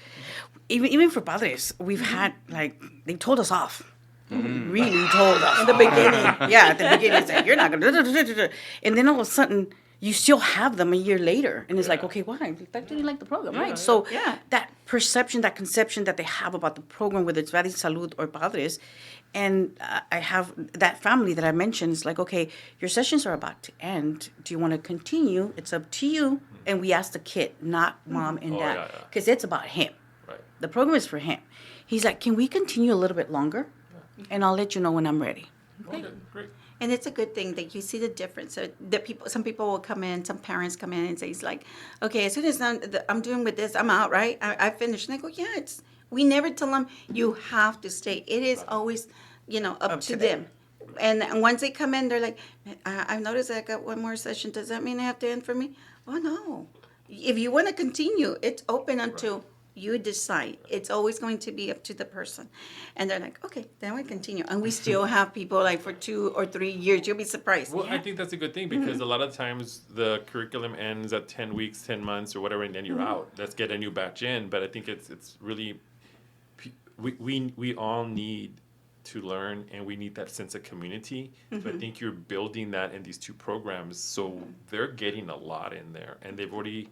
even for padres, we've had, like, they told us off. Really told us. In the beginning. Yeah, at the beginning, said, you're not going to, and then all of a sudden, you still have them a year later. And it's like, okay, why? I didn't like the program, right? So that perception, that conception that they have about the program, whether it's Valley Salud or Padres, and I have that family that I mentioned, it's like, okay, your sessions are about to end. Do you want to continue? It's up to you. And we ask the kid, not mom and dad, because it's about him. Right. The program is for him. He's like, can we continue a little bit longer? Yeah. And I'll let you know when I'm ready. Okay, great. And it's a good thing that you see the difference. So some people will come in, some parents come in and say, it's like, okay, as soon as I'm doing with this, I'm out, right? I finished. And I go, yeah, we never tell them you have to stay. It is always, up to them. And once they come in, they're like, I've noticed I got one more session. Does that mean I have to end for me? Oh, no. If you want to continue, it's open until you decide. It's always going to be up to the person. And they're like, okay, then we continue. And we still have people like for 2 or 3 years. You'll be surprised. Well, I think that's a good thing because a lot of times the curriculum ends at 10 weeks, 10 months or whatever, and then you're out. Let's get a new batch in. But I think it's really, we all need to learn, and we need that sense of community. So I think you're building that in these 2 programs. So they're getting a lot in there, and they've already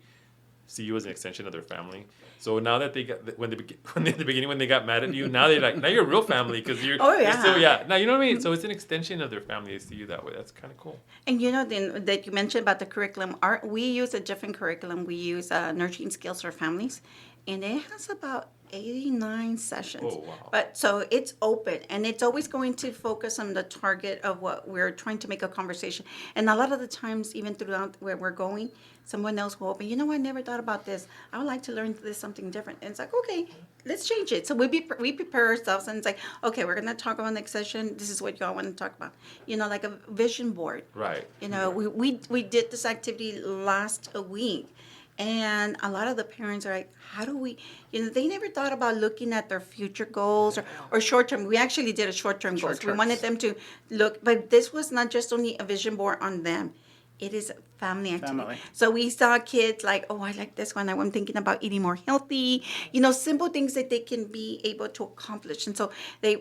see you as an extension of their family. So now that they got when at the beginning when they got mad at you, now now you're a real family because you're you're still now you know what I mean. So it's an extension of their family. They see you that way. That's kind of cool. And then that you mentioned about the curriculum, we use a different curriculum. We use nurturing skills for families, and it has about 89 sessions. Oh, wow. But so it's open, and it's always going to focus on the target of what we're trying to make a conversation. And a lot of the times, even throughout where we're going, someone else will open, I never thought about this. I would like to learn this something different. And it's like, okay, let's change it. So we prepare ourselves, and it's like, okay, we're going to talk about next session. This is what y'all want to talk about. Like a vision board. Right. We did this activity last week. And a lot of the parents are like, how do we, they never thought about looking at their future goals or short-term. We actually did a short-term goals. We wanted them to look, but this was not just only a vision board on them. It is family activity. So we saw kids like, oh, I like this one. I'm thinking about eating more healthy, simple things that they can be able to accomplish. And so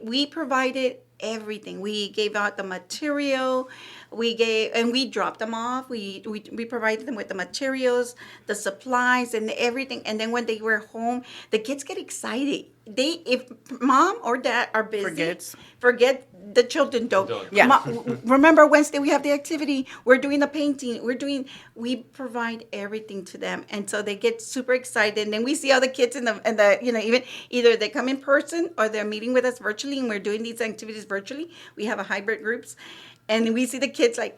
we provided everything. We gave out the material. We dropped them off. We provided them with the materials, the supplies, and everything. And then when they were home, the kids get excited. If mom or dad are busy, forget the children don't. Yeah. Remember Wednesday we have the activity. We're doing the painting. We provide everything to them, and so they get super excited. And then we see all the kids in the even either they come in person or they're meeting with us virtually, and we're doing these activities virtually. We have a hybrid groups, and we see the kids like,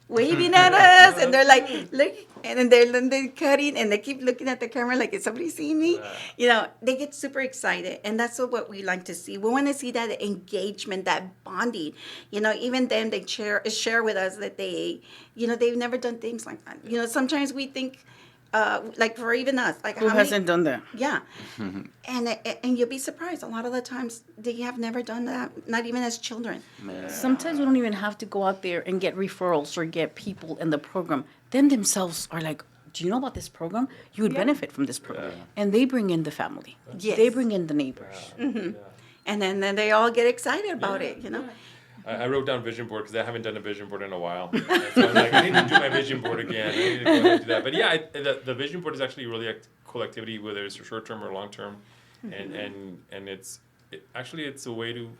waving at us, and they're like, look, and then they're cutting, and they keep looking at the camera like, is somebody seeing me? They get super excited, and that's what we like to see. We want to see that engagement, that bonding. Even them, they share with us that they've never done things like that. Sometimes we think, like for even us, like Who hasn't done that? Yeah, and you'll be surprised. A lot of the times they have never done that, not even as children. Sometimes we don't even have to go out there and get referrals or get people in the program. Them themselves are like, do you know about this program? You would benefit from this program. And they bring in the family. Yes. They bring in the neighbors. And then they all get excited about it. I wrote down vision board because I haven't done a vision board in a while. So I was like, I need to do my vision board again. I need to go ahead and do that. But yeah, the vision board is actually really a cool activity, whether it's short term or long term, and it's a way to,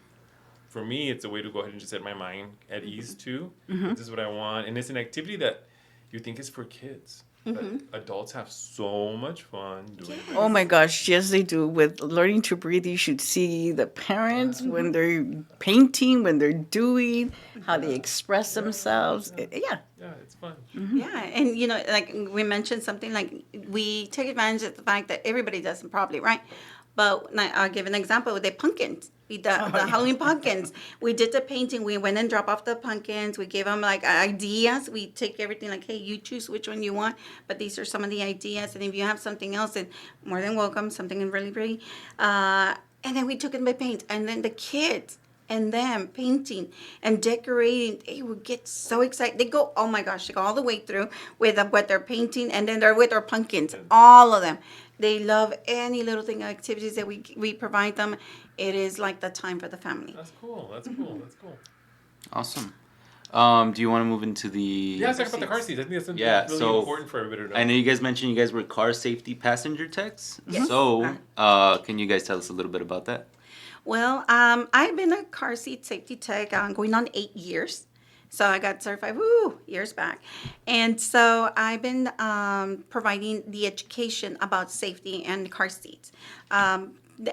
for me, it's a way to go ahead and just set my mind at ease too. This is what I want, and it's an activity that you think is for kids. But adults have so much fun doing it. Oh my gosh, yes they do. With learning to breathe, you should see the parents when they're painting, when they're doing, how they express themselves. Yeah, it's fun. Yeah, and like we mentioned something like we take advantage of the fact that everybody does it probably, right? But I'll give an example with the pumpkins. The Halloween pumpkins. We did the painting. We went and dropped off the pumpkins. We gave them like ideas. We take everything like, hey, you choose which one you want. But these are some of the ideas. And if you have something else, then more than welcome, something really pretty. And then we took them to paint. And then the kids and them painting and decorating, they would get so excited. They go, oh my gosh, they go all the way through with what they're painting. And then they're with their pumpkins, all of them. They love any little thing, activities that we provide them. It is like the time for the family. That's cool. That's cool. Awesome. Do you want to move into the... Yeah, let's talk about the car seats. I think that's something really important for everybody to know. I know you guys mentioned you guys were car safety passenger techs. Yes. So, can you guys tell us a little bit about that? Well, I've been a car seat safety tech going on 8 years. So I got certified, years back. And so I've been providing the education about safety and car seats.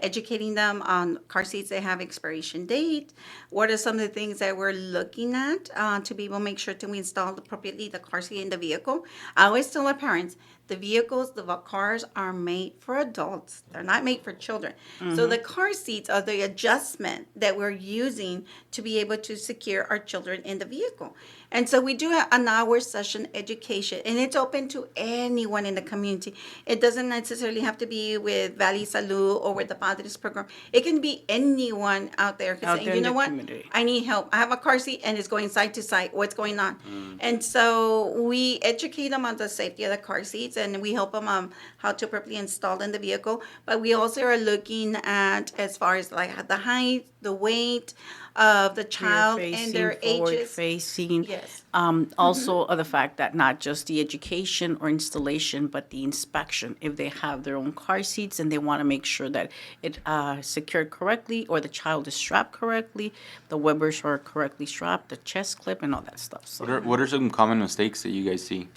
Educating them on car seats that have expiration date. What are some of the things that we're looking at to be able to make sure to install appropriately the car seat in the vehicle? I always tell our parents, the cars are made for adults. They're not made for children. So the car seats are the adjustment that we're using to be able to secure our children in the vehicle. And so we do an hour session education, and it's open to anyone in the community. It doesn't necessarily have to be with Valley Salud or with the Padres program. It can be anyone out there saying, you know what, community. I need help. I have a car seat and it's going side to side. What's going on? And so we educate them on the safety of the car seats, and we help them how to properly install in the vehicle. But we also are looking at as far as like the height, the weight of the child and their ages. Facing. Yes. Also the fact that not just the education or installation, but the inspection. If they have their own car seats and they want to make sure that it secured correctly or the child is strapped correctly, the Webbers are correctly strapped, the chest clip and all that stuff. So. What are some common mistakes that you guys see?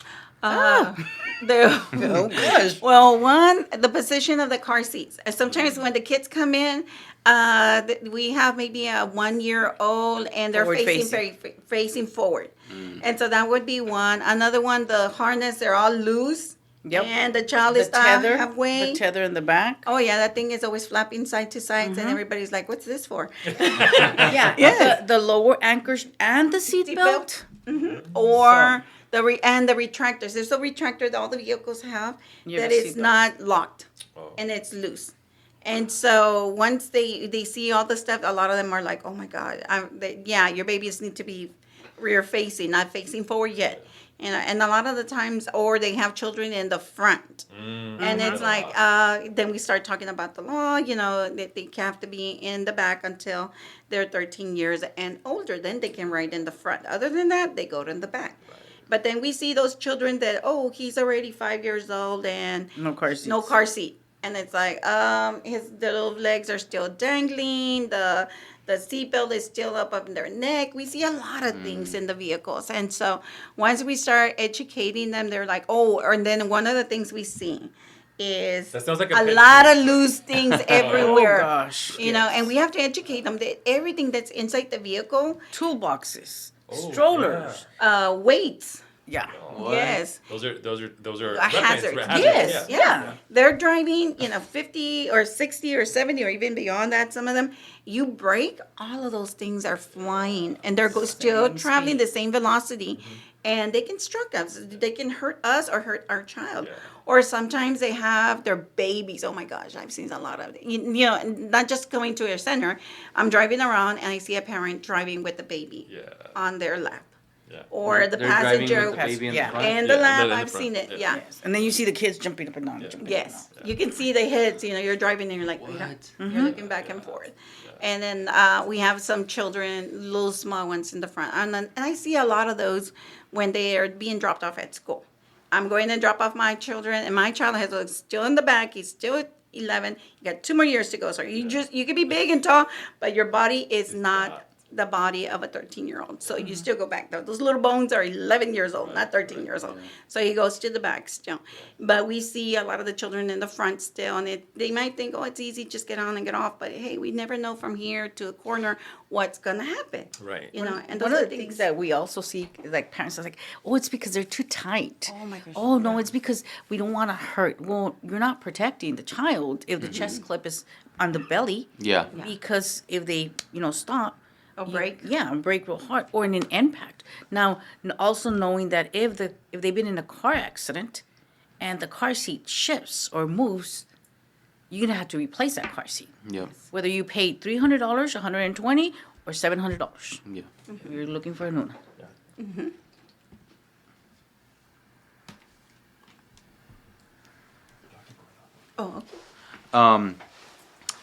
Well, one, the position of the car seats. Sometimes when the kids come in, we have maybe a 1-year-old and they're facing forward. And so that would be one. Another one, the harness, they're all loose. Yep. And the child is halfway. The tether in the back. Oh, yeah, that thing is always flapping side to side, and everybody's like, what's this for? Yeah. The lower anchors and the seat belt. Or... The retractors. There's a retractor that all the vehicles have that is not locked and it's loose. And so once they see all the stuff, a lot of them are like, oh my God, your babies need to be rear facing, not facing forward yet. And a lot of the times, or they have children in the front. And it's like, then we start talking about the law, that they have to be in the back until they're 13 years and older. Then they can ride in the front. Other than that, they go to the back. But then we see those children that, he's already 5 years old and no car seat. And it's like, his little legs are still dangling. The seatbelt is still up in their neck. We see a lot of things in the vehicles. And so once we start educating them, they're like, and then one of the things we see is that sounds like a lot of loose things everywhere. Oh gosh. And we have to educate them that everything that's inside the vehicle. Toolboxes. Oh, strollers. Weights. Yeah. What? Yes. Those are A hazard. weapons, Yes, yeah. yeah. They're driving, 50 or 60 or 70 or even beyond that, some of them. You brake, all of those things are flying and they're still Same traveling speed. the same velocity and they can struck us. They can hurt us or hurt our child. Yeah. Or sometimes they have their babies. Oh my gosh, I've seen a lot of it. Not just going to a center. I'm driving around and I see a parent driving with the baby Yeah. on their lap. Yeah. Or the They're driving passenger with the baby in Yeah. the front. and the Yeah, lap. in the I've front, seen it. yeah. Yeah. Yes. And then you see the kids jumping up and down. Jumping up and Yes, down. you can see the heads. You're driving and you're like, wait, What? you're looking back and forth. And then we have some children, little small ones in the front, and I see a lot of those when they are being dropped off at school. I'm going to drop off my children, and my child is still in the back. He's still 11. You got 2 more years to go. So you can be big and tall, but your body is not the body of a 13-year-old. So you still go back. Those little bones are 11 years old, not 13 years old. So he goes to the back still. But we see a lot of the children in the front still, and they might think, oh, it's easy, just get on and get off. But hey, we never know from here to a corner what's going to happen. Right. And One those of the things that we also see, like parents are like, oh, it's because they're too tight. Oh, my gosh, Oh, no, it's because we don't want to hurt. Well, you're not protecting the child if the Mm-hmm. chest clip is on the belly. Yeah. Because if they, stop. Or break. Yeah, and break real hard or in an impact. Now, also knowing that if they've been in a car accident and the car seat shifts or moves, you're going to have to replace that car seat. Yeah. Whether you paid $300, $120, or $700. Yeah. If you're looking for a new one. Oh, okay.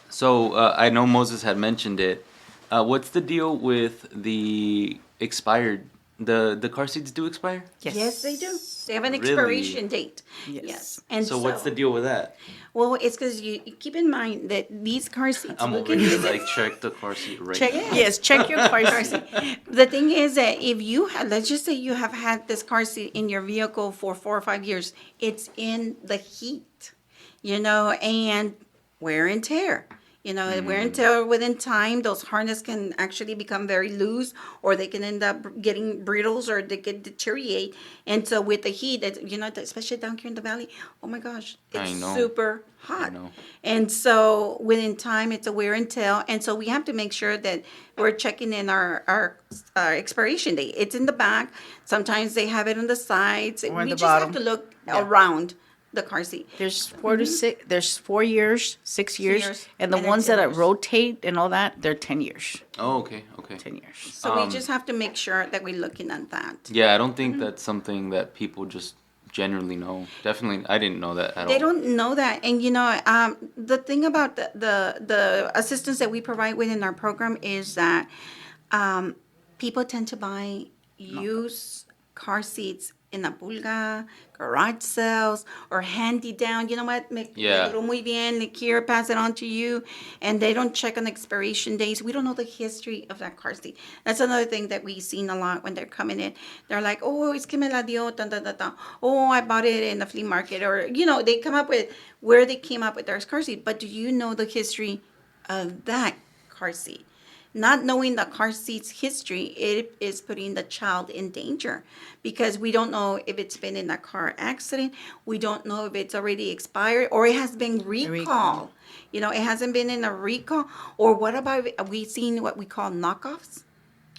So I know Moses had mentioned it. What's the deal with the expired? The car seats do expire? Yes, they do. They have an Really? expiration date. Yes. And So what's the deal with that? Well, it's because you keep in mind that these car seats. I'm we over can here visit- like check the car seat right Check now. it. Yes, check your car seat. The thing is that if you have, let's just say you have had this car seat in your vehicle for 4 or 5 years, it's in the heat, and wear and tear. Wear and tear within time, those harness can actually become very loose, or they can end up getting brittles, or they can deteriorate. And so with the heat, especially down here in the valley, oh my gosh, I it's know. super hot. know. And so within time, it's a wear and tear. And so we have to make sure that we're checking in our expiration date. It's in the back. Sometimes they have it on the sides. Or at We the just bottom. have to look Yeah. around the car seat. There's 4 to 6. There's 4 years, 6 years, years, and the and then ones 10 that years. rotate and all that, they're 10 years. Oh, okay, okay. 10 years. So we just have to make sure that we're looking at that. Yeah, I don't think that's something that people just generally know. Definitely, I didn't know that at They all. don't know that, and the thing about the assistance that we provide within our program is that people tend to buy used car seats in a pulga, garage sales, or handy down. You know what? Yeah. Muy bien, here, pass it on to you. And they don't check on expiration dates. We don't know the history of that car seat. That's another thing that we've seen a lot when they're coming in. They're like, oh, es que me la dio, ta, ta, ta, ta. Oh, I bought it in the flea market. Or, they come up with where they came up with their car seat. But do you know the history of that car seat? Not knowing the car seat's history, it is putting the child in danger because we don't know if it's been in a car accident. We don't know if it's already expired or it has been recalled. It hasn't been in a recall. Or what about, we've seen what we call knockoffs?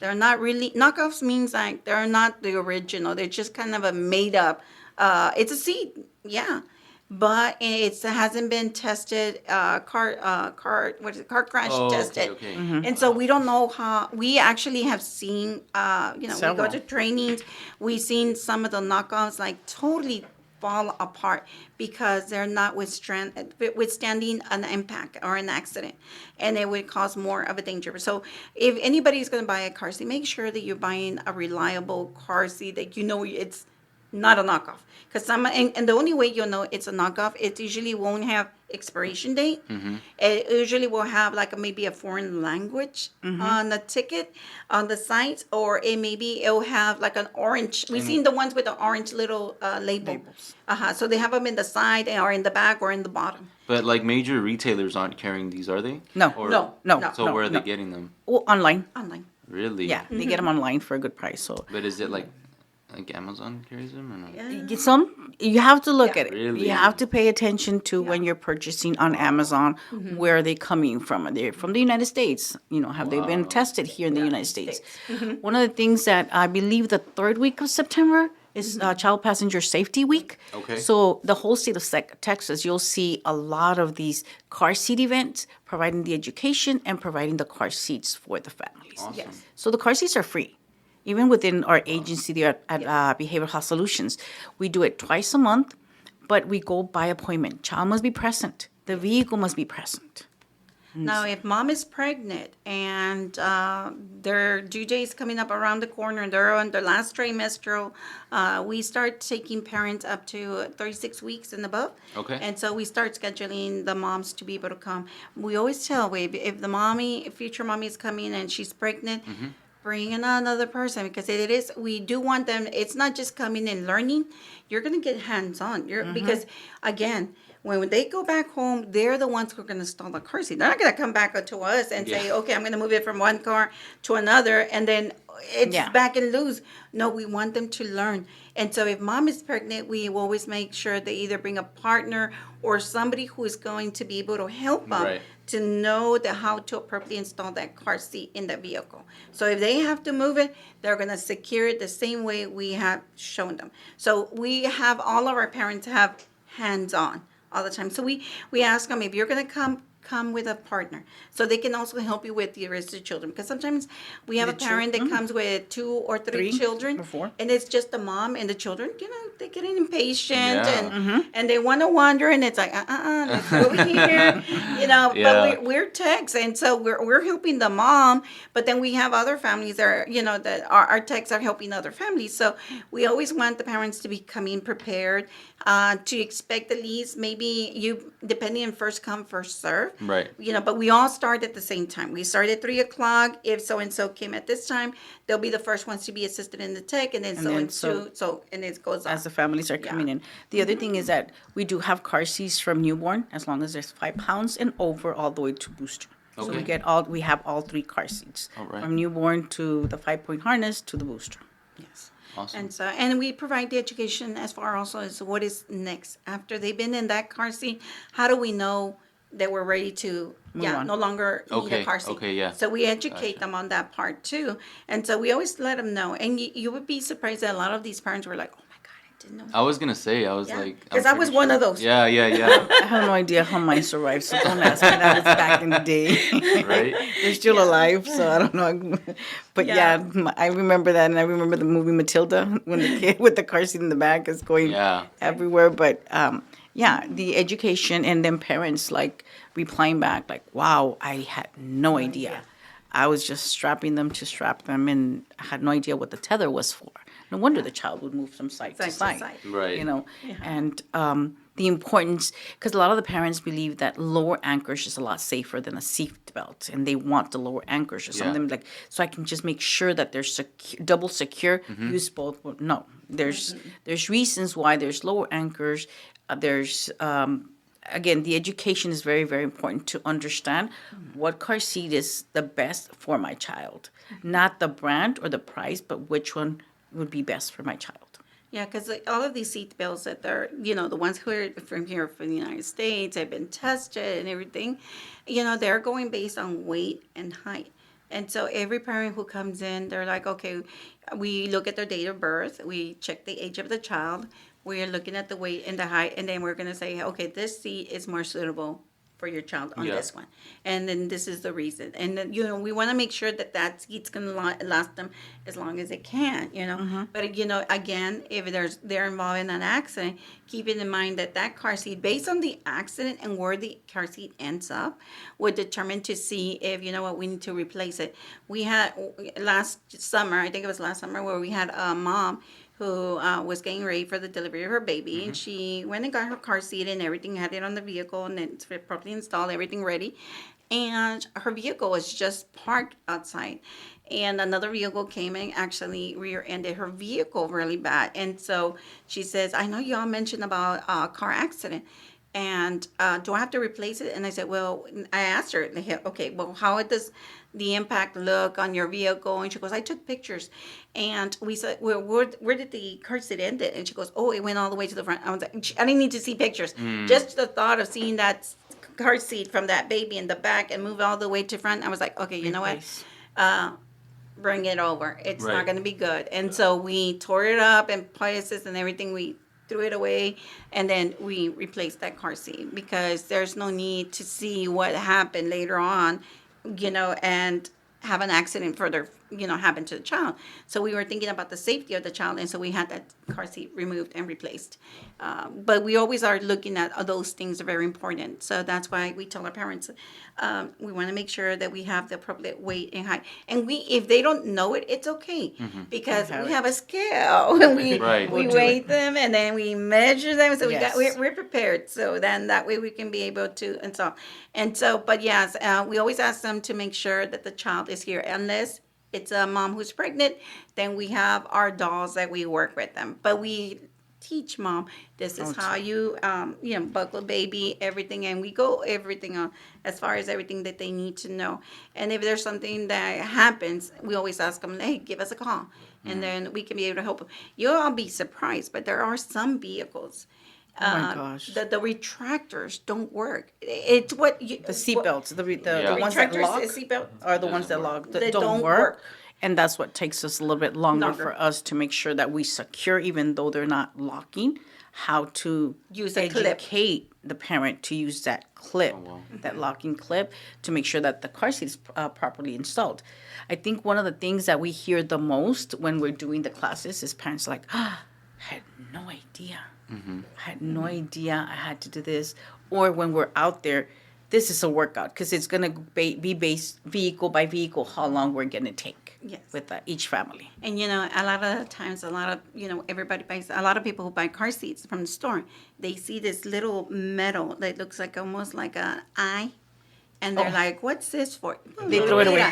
They're not really, knockoffs means like they're not the original. They're just kind of a made up, it's a seat, yeah. But it hasn't been tested, car crash Oh, okay, tested. okay. And so we don't know how, we actually have seen, we go Several. to trainings, we've seen some of the knockoffs like totally fall apart because they're not withstanding an impact or an accident, and it would cause more of a danger. So if anybody's going to buy a car seat, make sure that you're buying a reliable car seat that it's not a knockoff. Because and the only way you'll know it's a knockoff, it usually won't have expiration date. It usually will have maybe a foreign language on the ticket, on the site, or it'll have like an orange. We've seen the ones with the orange little label. So they have them in the side or in the back or in the bottom. But like major retailers aren't carrying these, are they? No. Or- No. So where are they getting them? Well, online. Online. Really? Yeah, they get them online for a good price. So But is it like Amazon carries them or no? get some, you have to look Yeah. at it. Really? You have to pay attention to when you're purchasing on Amazon. Where are they coming from? Are they from the United States? Have they been tested here in the United States? One of the things that I believe the third week of September is Child Passenger Safety Week. Okay. So the whole state of Texas, you'll see a lot of these car seat events providing the education and providing the car seats for the families. Awesome. Yes. So the car seats are free. Even within our agency there at Behavioral Health Solutions, we do it twice a month, but we go by appointment. Child must be present. The vehicle must be present. Now, if mom is pregnant and their due date is coming up around the corner and they're on their last trimester, we start taking parents up to 36 weeks and above. Okay. And so we start scheduling the moms to be able to come. We always tell, if the future mommy is coming and she's pregnant, bring in another person, because we do want them. It's not just coming and learning. You're going to get hands-on. Because again, when they go back home, they're the ones who are going to install the car seat. They're not going to come back to us and say, okay, I'm going to move it from one car to another, and then it's back and loose. No, we want them to learn. And so if mom is pregnant, we always make sure they either bring a partner or somebody who is going to be able to help them to know how to appropriately install that car seat in the vehicle. So if they have to move it, they're going to secure it the same way we have shown them. So we have all of our parents have hands-on all the time. So we ask them, if you're going to come with a partner, so they can also help you with the rest of the children, because sometimes we have a parent that comes with 2 or 3 children, or 4. and it's just the mom and the children. They get impatient Yeah. and they want to wander, and it's like let's go over here, But we're techs, and so we're helping the mom, but then we have other families that are, that our techs are helping other families. So we always want the parents to be coming prepared, to expect at least maybe depending on first come first serve. Right. But we all start at the same time. We start at 3:00. If so and so came at this time, they'll be the first ones to be assisted in the tech, and then and it goes on. As the families are coming in. The other thing is that we do have car seats from newborn, as long as there's 5 pounds and over, all the way to booster. So we have all 3 car seats, from newborn to the 5-point harness to the booster. Yes. Awesome. And we provide the education as far also as what is next after they've been in that car seat. How do we know that we're ready to no longer need a car seat? Okay, yeah. So we educate them on that part too, and so we always let them know. And you would be surprised that a lot of these parents were like, "Oh my God, I didn't know." I was gonna say, like, because I was one of those. Yeah. I have no idea how mine survived, so don't ask me that. It's back in the day. Right. They're still alive, so I don't know. But I remember that, and I remember the movie Matilda, when the kid with the car seat in the back is going everywhere. But the education, and then parents replying back wow, I had no idea. I was just strapping them to strap them, and I had no idea what the tether was for. No wonder the child would move from side to side. Right. And the importance, because a lot of the parents believe that lower anchorage is a lot safer than a seat belt, and they want the lower anchorage or something so I can just make sure that they're double secure, use both. No, there's reasons why there's lower anchors. There's again, the education is very, very important to understand what car seat is the best for my child, not the brand or the price, but which one would be best for my child. Yeah, because all of these seat belts that they're, the ones who are from here, from the United States, have been tested and everything, they're going based on weight and height. And so every parent who comes in, they're like, okay, we look at their date of birth, we check the age of the child, we're looking at the weight and the height, and then we're going to say, okay, this seat is more suitable for your child on this one. And then this is the reason. And then, we want to make sure that seat's going to last them as long as it can, But, again, if they're involved in an accident, keeping in mind that car seat, based on the accident and where the car seat ends up, would determine to see if, we need to replace it. We had last summer, I think it was last summer, where we had a mom who was getting ready for the delivery of her baby, and she went and got her car seat and everything, had it on the vehicle, and then it's properly installed, everything ready, and her vehicle was just parked outside, and another vehicle came and actually rear-ended her vehicle really bad. And so she says, I know y'all mentioned about a car accident, and do I have to replace it? And I said, well, I asked her, okay, well, how does the impact look on your vehicle. And she goes, I took pictures. And we said, well, where did the car seat end it? And she goes, oh, it went all the way to the front. I was like, I didn't need to see pictures. Just the thought of seeing that car seat from that baby in the back and move all the way to front, I was like, okay, you know what? Bring it over. It's not going to be good. And so we tore it up and places and everything. We threw it away, and then we replaced that car seat because there's no need to see what happened later on, and have an accident further, happen to the child. So we were thinking about the safety of the child, and so we had that car seat removed and replaced. But we always are looking at those things are very important. So that's why we tell our parents, we want to make sure that we have the appropriate weight and height. And if they don't know it, it's okay because we have a scale. we weigh them and then we measure them. So we're prepared. So then that way we can be able to but yes, we always ask them to make sure that the child is here unless it's a mom who's pregnant, then we have our dolls that we work with them. But we teach mom, this is how you, buckle baby, everything. And we go everything on as far as everything that they need to know. And if there's something that happens, we always ask them, hey, give us a call. And then we can be able to help them. You'll all be surprised, but there are some vehicles. Oh my gosh! The retractors don't work. It's the seatbelts, the ones that lock are the ones that lock that don't work. And that's what takes us a little bit longer for us to make sure that we secure, even though they're not locking, how to educate the parent to use that clip, that locking clip, to make sure that the car seat is properly installed. I think one of the things that we hear the most when we're doing the classes is parents like, I had no idea. I had no idea I had to do this. Or when we're out there, this is a workout because it's going to be based vehicle by vehicle how long we're going to take with each family. And, a lot of times, everybody buys, a lot of people who buy car seats from the store, they see this little metal that looks like almost like an eye. And they're like, what's this for? They throw it away.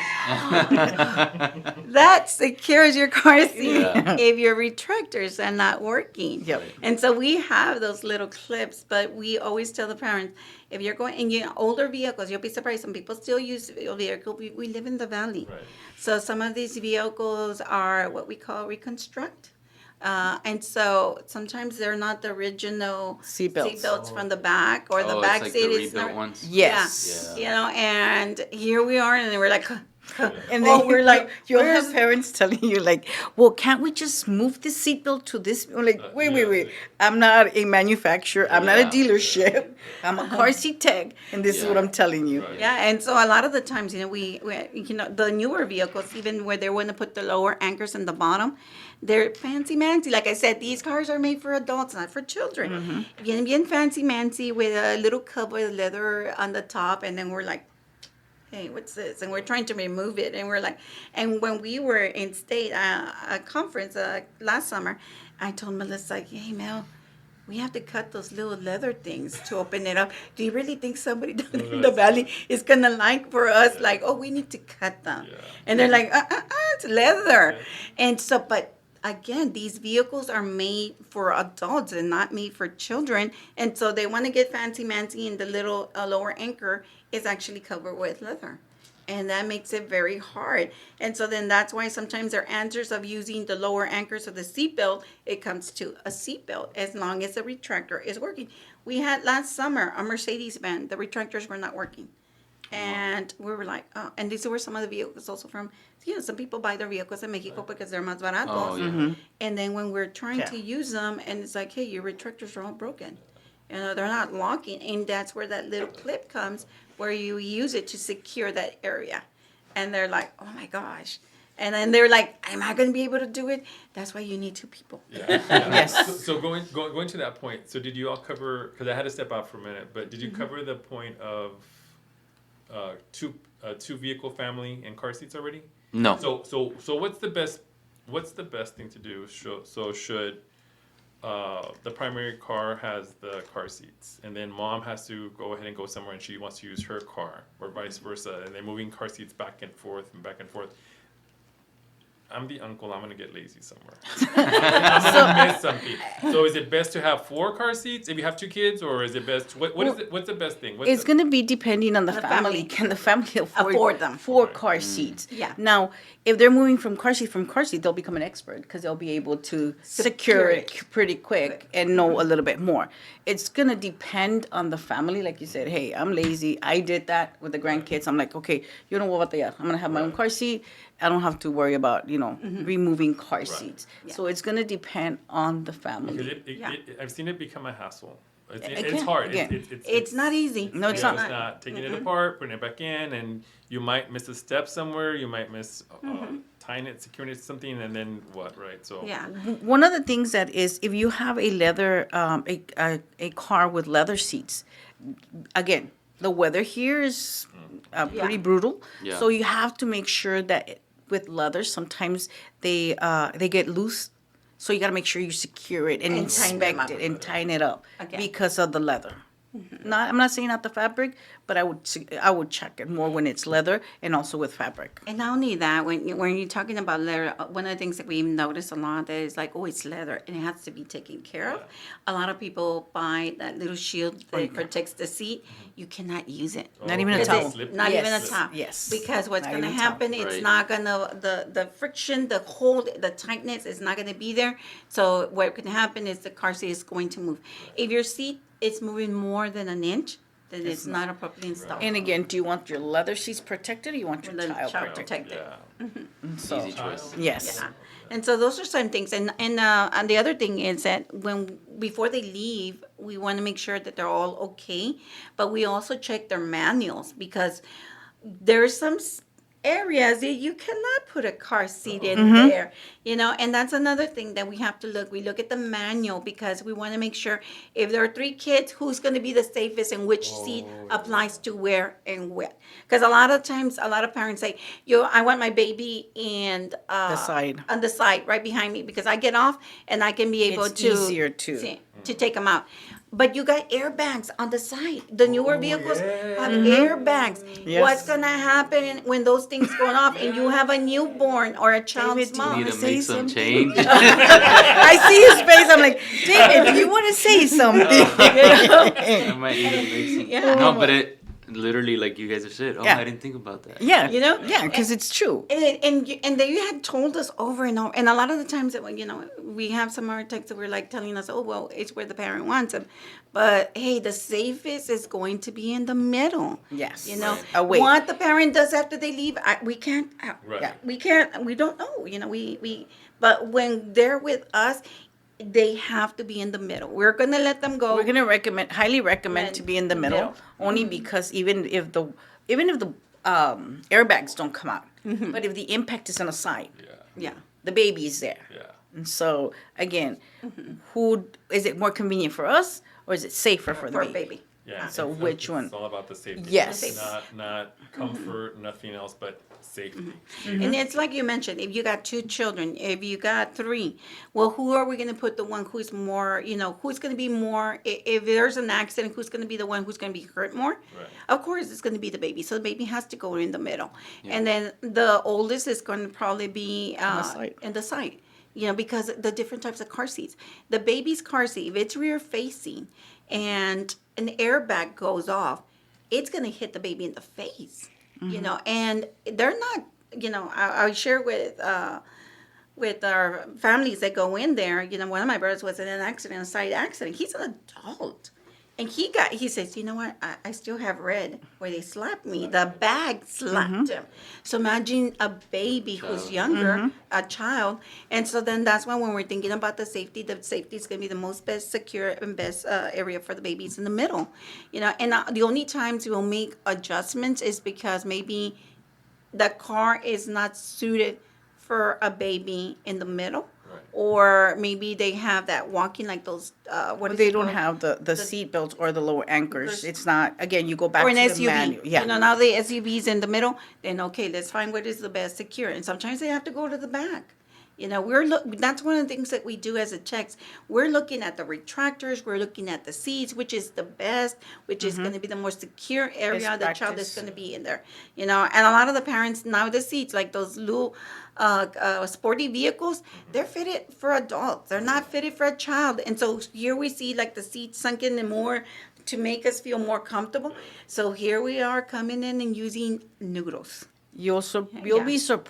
That secures your car seat if your retractors are not working. Yep. And so we have those little clips, but we always tell the parents, if you're going in older vehicles, you'll be surprised. Some people still use vehicles. We live in the valley. Right. So some of these vehicles are what we call reconstruct. And so sometimes they're not the original seatbelts from the back or the back seat is not. Ones. Yes. Yeah. And here we are, and we're like. And then we're like, you'll have parents telling you like, well, can't we just move this seatbelt to this? I'm like, wait. I'm not a manufacturer. I'm not a dealership. I'm a car seat tech, and this is what I'm telling you. Right. Yeah, and so a lot of the times, we the newer vehicles, even where they want to put the lower anchors in the bottom, they're fancy-mancy. Like I said, these cars are made for adults, not for children. Bien fancy-mancy with a little cover of leather on the top, and then we're like, hey, what's this? And we're trying to remove it. And we're like, and when we were in state, a conference last summer, I told Melissa, hey, Mel, we have to cut those little leather things to open it up. Do you really think somebody down in the valley is going to like for us? Like, oh, we need to cut them. Yeah. And they're like, it's leather. Yeah. And so, but again, these vehicles are made for adults and not made for children. And so they want to get fancy-mancy, and the little lower anchor is actually covered with leather. And that makes it very hard. And so then that's why sometimes their answers of using the lower anchors of the seatbelt, it comes to a seatbelt as long as the retractor is working. We had last summer a Mercedes-Benz, the retractors were not working. And we were like, oh, and these were some of the vehicles also from, some people buy their vehicles in Mexico because they're más baratos. Oh, yeah. And then when we're trying to use them, and it's like, hey, your retractors are all broken. They're not locking. And that's where that little clip comes, where you use it to secure that area. And they're like, oh my gosh. And then they're like, am I going to be able to do it? That's why you need two people. Yeah. Yes. So going to that point, so did you all cover, because I had to step out for a minute, but did you cover the point of two vehicle family and car seats already? No. So what's the best thing to do? So should the primary car has the car seats, and then mom has to go ahead and go somewhere and she wants to use her car, or vice versa, and they're moving car seats back and forth. I'm the uncle. I'm gonna get lazy somewhere. I'm gonna miss something. So is it best to have 4 car seats if you have 2 kids, or is it best? What is it? What's the best thing? It's going to be depending on the family. family. Can the family Afford them. 4 car seats? Yeah. Now, if they're moving from car seat, they'll become an expert because they'll be able to secure it pretty quick and know a little bit more. It's going to depend on the family. Like you said, hey, I'm lazy. I did that with the grandkids. I'm like, okay, you know what? I'm going to have my own car seat. I don't have to worry about, removing car seats. Yeah. So it's going to depend on the Because family. I've seen it become a hassle. It's can, hard. yeah. It's not easy. No, it's Yeah, not. it's not taking it apart, putting it back in, and you might miss a step somewhere. You might miss tying it, securing it to something, and then what, right? So Yeah. One of the things that is, if you have a leather, a car with leather seats, again, the weather here is pretty brutal. Yeah. So you have to make sure that with leather, sometimes they get loose. So you got to make sure you secure it and tighten them inspect up. it and tighten it up Okay. because of the leather. I'm not saying not the fabric, but I would check it more when it's leather and also with fabric. And not only that, when you're talking about leather, one of the things that we notice a lot that is like, oh, it's leather and it has to be taken care of. A lot of people buy that little shield that protects the seat. You cannot use it. Not even a Because towel. it's not even a Yes. towel. Yes. Because what's Not going to even a towel. happen, it's Right. not going to, the friction, the hold, the tightness is not going to be there. So what can happen is the car seat is going to move. If your seat is moving more than an inch, then it's not appropriately installed. And again, do you want your leather seats protected or you want your The child child protected? protected. So, Easy choice. yes. Yeah. And so those are some things. And the other thing is that before they leave, we want to make sure that they're all okay. But we also check their manuals because there's some areas that you cannot put a car seat in there, and that's another thing that we have to look. We look at the manual because we want to make sure if there are 3 kids, who's going to be the safest and which seat applies to where and when. Because a lot of times, a lot of parents say, I want my baby and The side. on the side right behind me because I get off and I can be able It's to easier to- take them out. But you got airbags on the side. The newer vehicles have airbags. Yes. What's gonna happen when those things go off and you have a newborn or a child's David, do you mom? Need to say make some something? change. I see his face. I'm like, David, do you want to say something? I might need to make some. Yeah. No, but it literally, like you guys have said. Oh, Yeah. I didn't think about that. Yeah. You know? Yeah, because it's true. And they had told us over and over, and a lot of the times that we have some architects that were like telling us, oh well, it's where the parent wants them, but hey, the safest is going to be in the middle. Yes. Right. Away. What the parent does after they leave, we can't. Right. Yeah. We can't. We don't know. We. But when they're with us, they have to be in the middle. We're gonna let them go. We're gonna highly recommend to be in the middle, only because even if the airbags don't come out, but if the impact is on the side, Yeah. the baby is there. Yeah. And so again, who is it more convenient for us or is it safer for the For a baby? baby. Yeah. So it's- which one? It's all about the safety. Yes. Not comfort, nothing else but safety. And it's like you mentioned, if you got 2 children, if you got 3, well, who are we going to put the one who's more, who's going to be more, if there's an accident, who's going to be the one who's going to be hurt more? Right. Of course, it's going to be the baby. So the baby has to go in the middle. And then the oldest is going to probably be side. in the side. Because the different types of car seats. The baby's car seat, if it's rear facing and an airbag goes off, it's going to hit the baby in the face. And they're not, I share with our families that go in there. One of my brothers was in an accident, a side accident. He's an adult. And he says, you know what, I still have red where they slapped me. The bag slapped him. So imagine a baby who's younger, a child. And so then that's why when we're thinking about the safety is going to be the most best secure and best area for the babies in the middle. And the only times we'll make adjustments is because maybe the car is not suited for a baby in the middle. Right. Or maybe they have that walking like those. They don't have the seat belts or the lower anchors. It's not. Again, you go back or to an the SUV. manual. Yeah. Now the SUV's in the middle. Then okay, let's find what is the best secure. And sometimes they have to go to the back. That's one of the things that we do as a checks. We're looking at the retractors. We're looking at the seats, which is the best, which is going to be the more secure area Best the child practice. is going to be in there. And a lot of the parents now the seats, like those little sporty vehicles, they're fitted for adults. They're not fitted for a child. And so here we see like the seats sunken in more to make us feel more comfortable. So here we are coming in and using noodles. You'll Yeah. be see what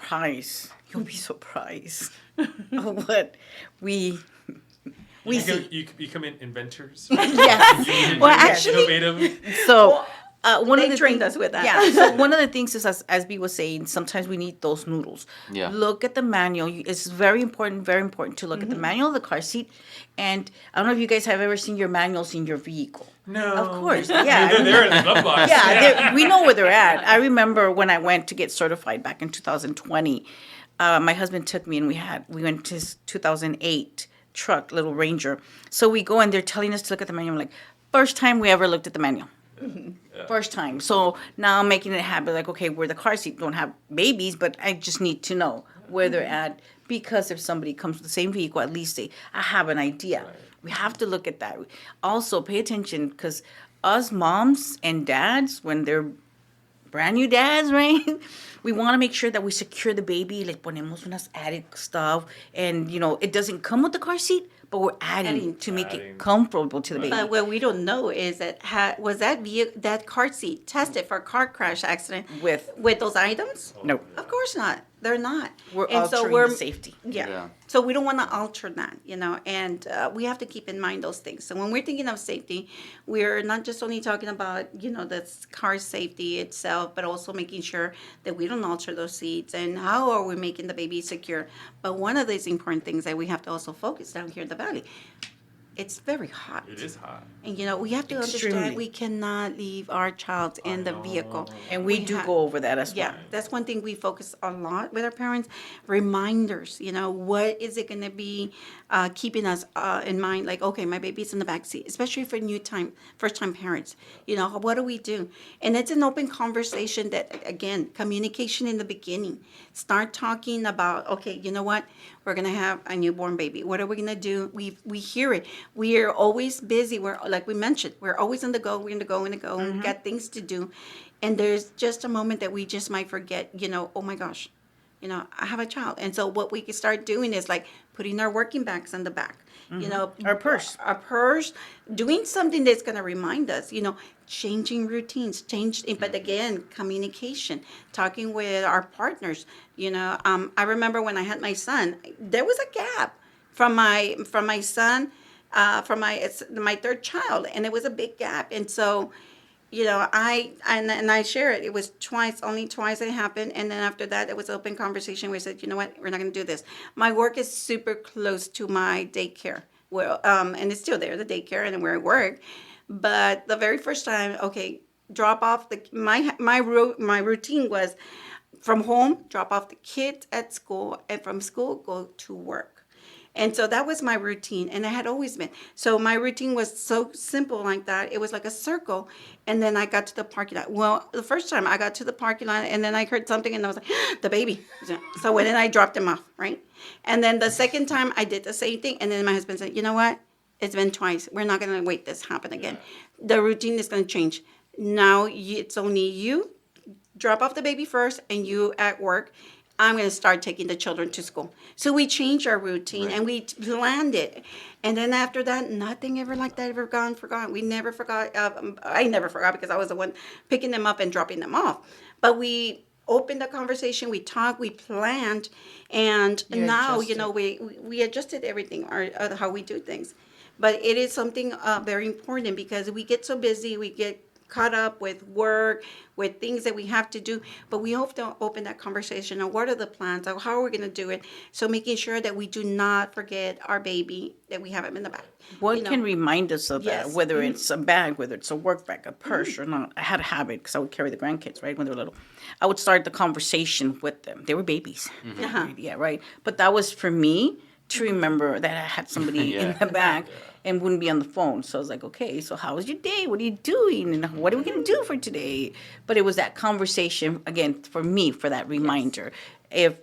we see. You become inventors. Yes. Well, actually, Innovative. So one they of the trained things, us with that. Yeah. So one of the things is, as B was saying, sometimes we need those noodles. Yeah. Look at the manual. It's very important to look at the manual of the car seat. And I don't know if you guys have ever seen your manuals in your vehicle. No. Of course. Yeah. They're in the glove box. We know where they're at. I remember when I went to get certified back in 2020, my husband took me and we went to his 2008 truck, little Ranger. So we go and they're telling us to look at the manual. I'm like, first time we ever looked at the manual. First time. So now I'm making it a habit, like, okay, where the car seat don't have babies, but I just need to know where they're at, because if somebody comes with the same vehicle, at least I have an idea. Right. We have to look at that. Also, pay attention, because us moms and dads, when they're brand new dads, right? We want to make sure that we secure the baby, like ponemos unas added stuff, and it doesn't come with the car seat, but we're adding to make it comfortable to the baby. But what we don't know is that was that car seat tested for a car crash accident With those items? No. Of course not. They're not. We're And so altering the safety. Yeah. So we don't want to alter that, and we have to keep in mind those things. So when we're thinking of safety, we're not just only talking about, the car safety itself, but also making sure that we don't alter those seats and how are we making the baby secure. But one of these important things that we have to also focus down here in the valley, it's very hot. It is hot. And we have to Extremely. understand we cannot leave our child in the vehicle. And we do go over that as well. Yeah, that's one thing we focus a lot with our parents. Reminders, what is it going to be keeping us in mind? Like, okay, my baby's in the back seat, especially for first-time parents. What do we do? And it's an open conversation that, again, communication in the beginning. Start talking about, okay, you know what? We're going to have a newborn baby. What are we going to do? We hear it. We are always busy. We're, like we mentioned, we're always on the go. We're going to go. We've got things to do. And there's just a moment that we just might forget, oh my gosh, I have a child. And so what we can start doing is like putting our working bags on the back, Our purse. doing something that's going to remind us, changing routines, but again, communication, talking with our partners. I remember when I had my son, there was a gap from my son, from my third child, and it was a big gap. And so, I share it. It was only twice it happened. And then after that, it was open conversation. We said, you know what, we're not going to do this. My work is super close to my daycare. Well, and it's still there, the daycare, and where I work. But the very first time, okay, drop off my routine was from home, drop off the kids at school, and from school, go to work. And so that was my routine, and it had always been. So my routine was so simple like that. It was like a circle, and then I got to the parking lot. Well, the first time I got to the parking lot, and then I heard something, and I was like, the baby. So then I dropped him off, right? And then the second time I did the same thing, and then my husband said, you know what? It's been twice. We're not going to wait this happen again. The routine is going to change. Now it's only you drop off the baby first, and you at work. I'm going to start taking the children to school. So we changed our routine and we planned it. And then after that, nothing ever like that ever forgot. We never forgot. I never forgot because I was the one picking them up and dropping them off. But we opened the conversation. We talked. We planned. And now, we adjusted everything, how we do things. But it is something very important because we get so busy. We get caught up with work, with things that we have to do, but we hope to open that conversation on what are the plans, or how are we going to do it, so making sure that we do not forget our baby, that we have him in the back. What can remind us of that, Yes. whether it's a bag, whether it's a work bag, a purse, or not? I had a habit, because I would carry the grandkids, right, when they were little. I would start the conversation with them. They were babies. Yeah, right? But that was for me to remember that I had somebody in the back and wouldn't be on the phone. So I was like, okay, so how was your day? What are you doing? And what are we going to do for today? But it was that conversation, again, for me, for that reminder. if,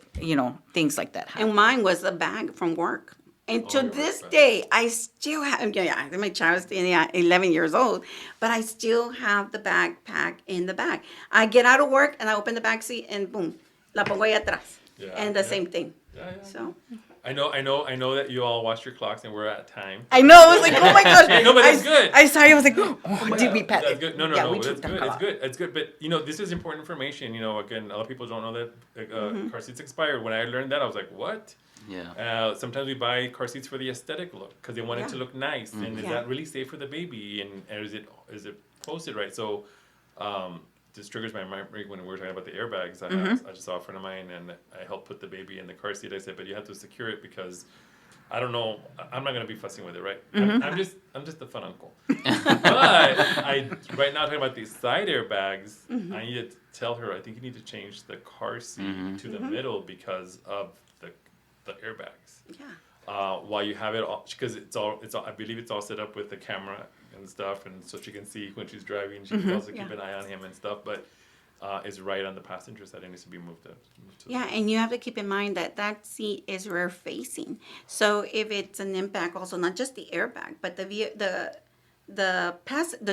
things like that happen. And mine was a bag from work. And to your work this bag. day, I still have, my child's 11 years old, but I still have the backpack in the bag. I get out of work and I open the back seat and boom, la pongo ahí atrás. Yeah, And the yeah. same thing. Yeah. So, I know that you all watch your clocks and we're at time. I know. I was like, oh my gosh. No, but that's good. I saw you. I was like, oh, did we pass That's it? good. No, Yeah, we that's took that good. a It's lot. good. It's good. But this is important information. Again, a lot of people don't know that car seats expired. When I learned that, I was like, what? Yeah. Sometimes we buy car seats for the aesthetic look because they want it Yeah. to look nice. And is Yeah. that really safe for the baby? And is it posted right? So, this triggers my memory when we were talking about the airbags. I just saw a friend of mine and I helped put the baby in the car seat. I said, but you have to secure it because I don't know. I'm not gonna be fussing with it, right? I'm just the fun uncle. But right now talking about these side airbags, I need to tell her I think you need to change the car seat to the middle because of the airbags. yeah. While you have it all, because it's all I believe it's all set up with the camera and stuff, and so she can see when she's driving. She can also keep Yeah. an eye on him and stuff, but. Is right on the passenger side. It needs to be moved to Yeah, and you have to keep in mind that seat is rear facing. So if it's an impact, also not just the airbag, but the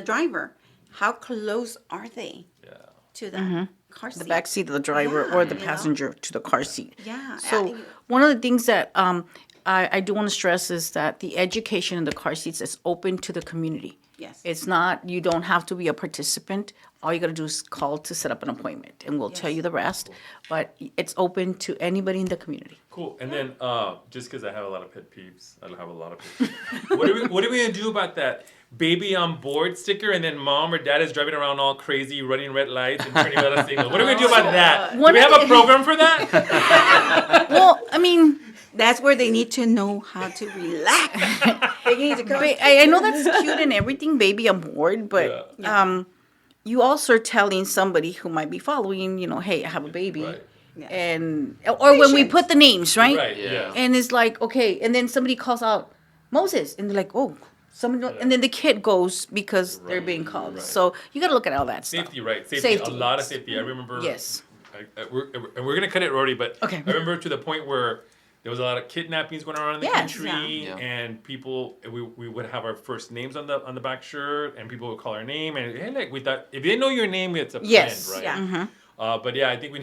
driver, how close are they Yeah. to the car seat? The back seat of the driver Yeah, or the you know. passenger to the car seat. Yeah, So one of the things that I do want to stress is that the education in the car seats is open to the community. Yes. It's not, you don't have to be a participant. All you got to do is call to set up an appointment and we'll tell you the rest. But it's open to anybody in the community. Cool. And then just because I have a lot of pet peeves, I don't have a lot of pet peeves. What are we gonna do about that baby on board sticker? And then mom or dad is driving around all crazy, running red lights and turning red signals. What are we gonna do about that? Do One we of have a the- program for that? Well, I mean, That's where they need to know how to relax. They need to go. I know that's cute and everything, baby on board, but Yeah. you also are telling somebody who might be following, hey, I have a baby. Right. Yeah. And or when we Patience. put the names, right? Right. Yeah. Yeah. And it's like, okay, and then somebody calls out Moses, and they're like, oh, somebody, and then the kid goes because they're being called. right. So you got to look at all that stuff. Safety, right? Safety. Safety. A lot of safety. I remember. Yes. We're gonna cut it already, but Okay. I remember to the point where there was a lot of kidnappings going around in the Yes. country, Yeah. and people we would have our first names on the back shirt, and people would call our name, and hey, like we thought if they know your name, it's a Yes. friend, right? Yeah. Mm-hmm. But yeah, I think we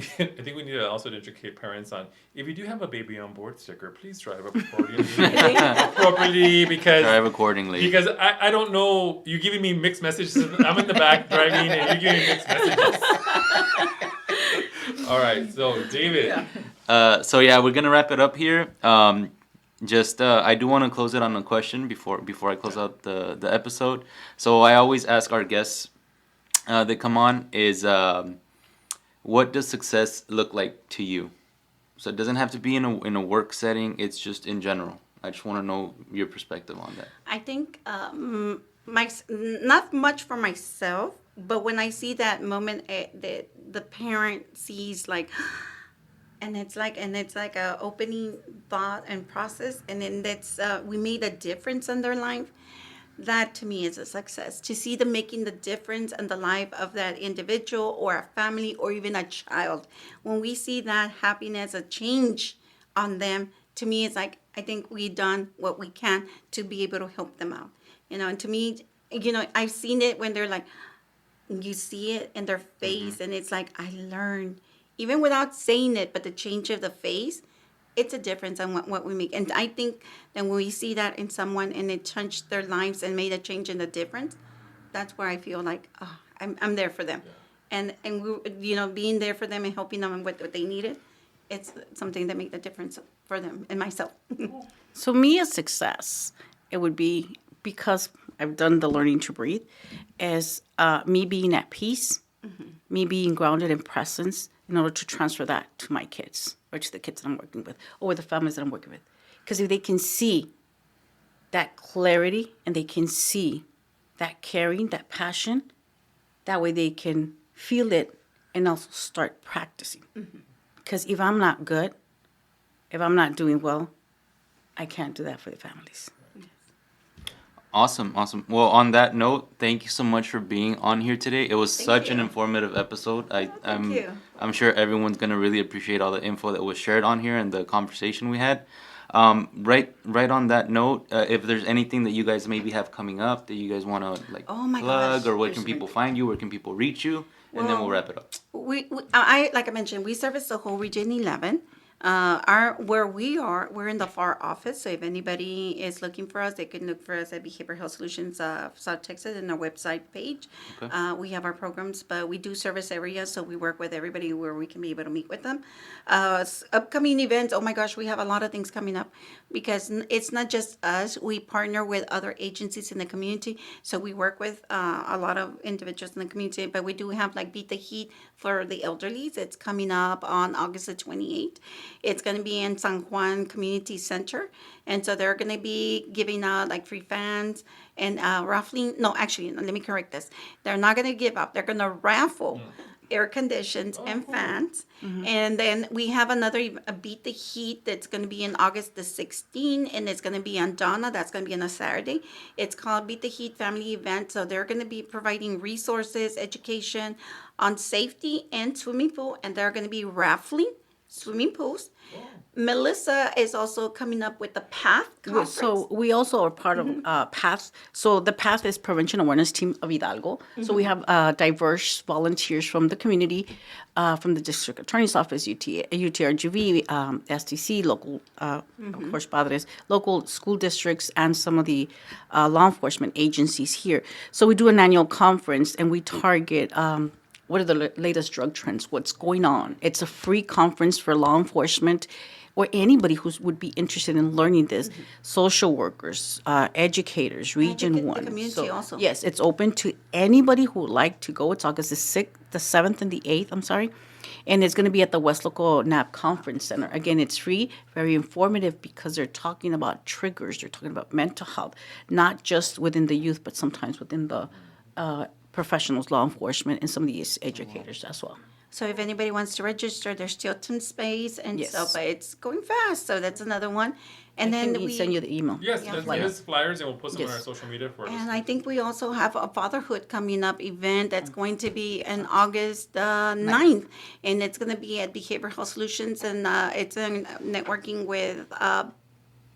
need to also educate parents on if you do have a baby on board sticker, please drive appropriately because. Drive accordingly. Because I don't know, you're giving me mixed messages. I'm in the back driving and you're giving me mixed messages. All right, so David. So yeah, we're gonna wrap it up here. I do want to close it on a question before I close out the episode. So I always ask our guests that come on is what does success look like to you? So it doesn't have to be in a work setting. It's just in general. I just want to know your perspective on that. I think not much for myself, but when I see that moment that the parent sees like, and it's like a opening thought and process, and then that's we made a difference in their life. That to me is a success. To see them making the difference in the life of that individual or a family or even a child. When we see that happiness, a change on them, to me it's like I think we've done what we can to be able to help them out. And to me, I've seen it when they're like, you see it in their face, and it's like I learned, even without saying it, but the change of the face, it's a difference on what we make. And I think that when we see that in someone and it changed their lives and made a change in the difference, that's where I feel like I'm there for them. Yeah. And we, being there for them and helping them with what they needed, it's something that made the difference for them and myself. So me, a success, it would be because I've done the learning to breathe, is me being at peace, me being grounded in presence in order to transfer that to my kids or to the kids that I'm working with or the families that I'm working with. Because if they can see that clarity and they can see that caring, that passion, that way they can feel it and also start practicing. Because if I'm not good, if I'm not doing well, I can't do that for the families. Awesome, awesome. Well, on that note, thank you so much for being on here today. It was such an you. informative episode. Thank you. I'm sure everyone's gonna really appreciate all the info that was shared on here and the conversation we had. Right on that note, if there's anything that you guys maybe have coming up that you guys want to like Oh my plug, gosh, or where there's can so people many. find you, where can people reach you, and then we'll Well, wrap it up. I like I mentioned, we service the whole region 11. Where we are, we're in the FAR office. So if anybody is looking for us, they can look for us at Behavioral Health Solutions of South Texas in our website page. Okay. We have our programs, but we do service areas, so we work with everybody where we can be able to meet with them. Upcoming events, oh my gosh, we have a lot of things coming up because it's not just us. We partner with other agencies in the community, so we work with a lot of individuals in the community. But we do have like Beat the Heat for the elderly. It's coming up on August the 28th. It's going to be in San Juan Community Center. And so they're going to be giving out like free fans and raffling. No, actually, let me correct this. They're not going to give up. They're going to raffle air conditions and fans. And then we have another Beat the Heat that's going to be in August the 16th. And it's going to be on Donna. That's going to be on a Saturday. It's called Beat the Heat Family Event. So they're going to be providing resources, education on safety and swimming pool. And they're going to be raffling swimming pools. Melissa is also coming up with the PATH conference. So we also are part of PATH. So the PATH is Prevention Awareness Team of Hidalgo. So we have diverse volunteers from the community, from the District Attorney's Office, UTRGV, STC, local, of course, Padres, local school districts, and some of the law enforcement agencies here. So we do an annual conference, and we target what are the latest drug trends, what's going on. It's a free conference for law enforcement or anybody who would be interested in learning this, social workers, educators, Region the 1. community also. Yes, it's open to anybody who would like to go. It's August the 6th, the 7th, and the 8th, I'm sorry. And it's going to be at the West Local NAP Conference Center. Again, it's free, very informative because they're talking about triggers. They're talking about mental health, not just within the youth, but sometimes within the professionals, law enforcement, and some of these educators as well. So if anybody wants to register, there's still some space, and Yes. so but it's going fast. So that's another one. And Can then we send you the email? Yes, Yeah. let's give us flyers and we'll put some on Yes. our social media for And us. I think we also have a fatherhood coming up event that's going to be in August 9th. And it's going to be at Behavioral Health Solutions, and it's in networking with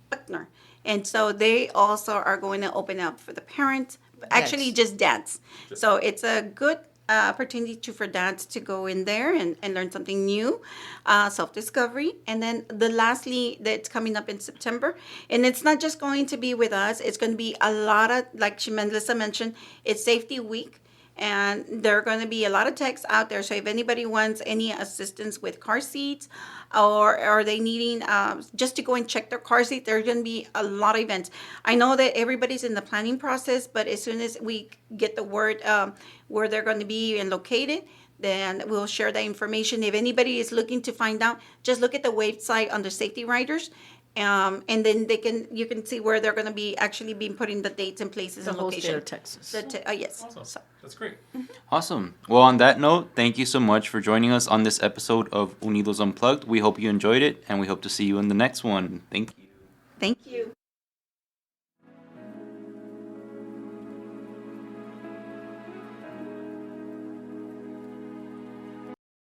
Buckner. And so they also are going to open up for the parents, actually just dads. So it's a good opportunity for dads to go in there and learn something new, self-discovery. And then lastly, that's coming up in September. And it's not just going to be with us. It's going to be a lot of, like Melissa mentioned, it's Safety Week. And there are going to be a lot of texts out there. So if anybody wants any assistance with car seats, or are they needing just to go and check their car seat, there's going to be a lot of events. I know that everybody's in the planning process, but as soon as we get the word where they're going to be and located, then we'll share that information. If anybody is looking to find out, just look at the website under Safety Riders. And then you can see where they're going to be actually being putting the dates and places The and whole state location. of Texas. Yes. Awesome. So, That's great. Awesome. Well, on that note, thank you so much for joining us on this episode of Unidos Unplugged. We hope you enjoyed it, and we hope to see you in the next one. Thank you. thank you.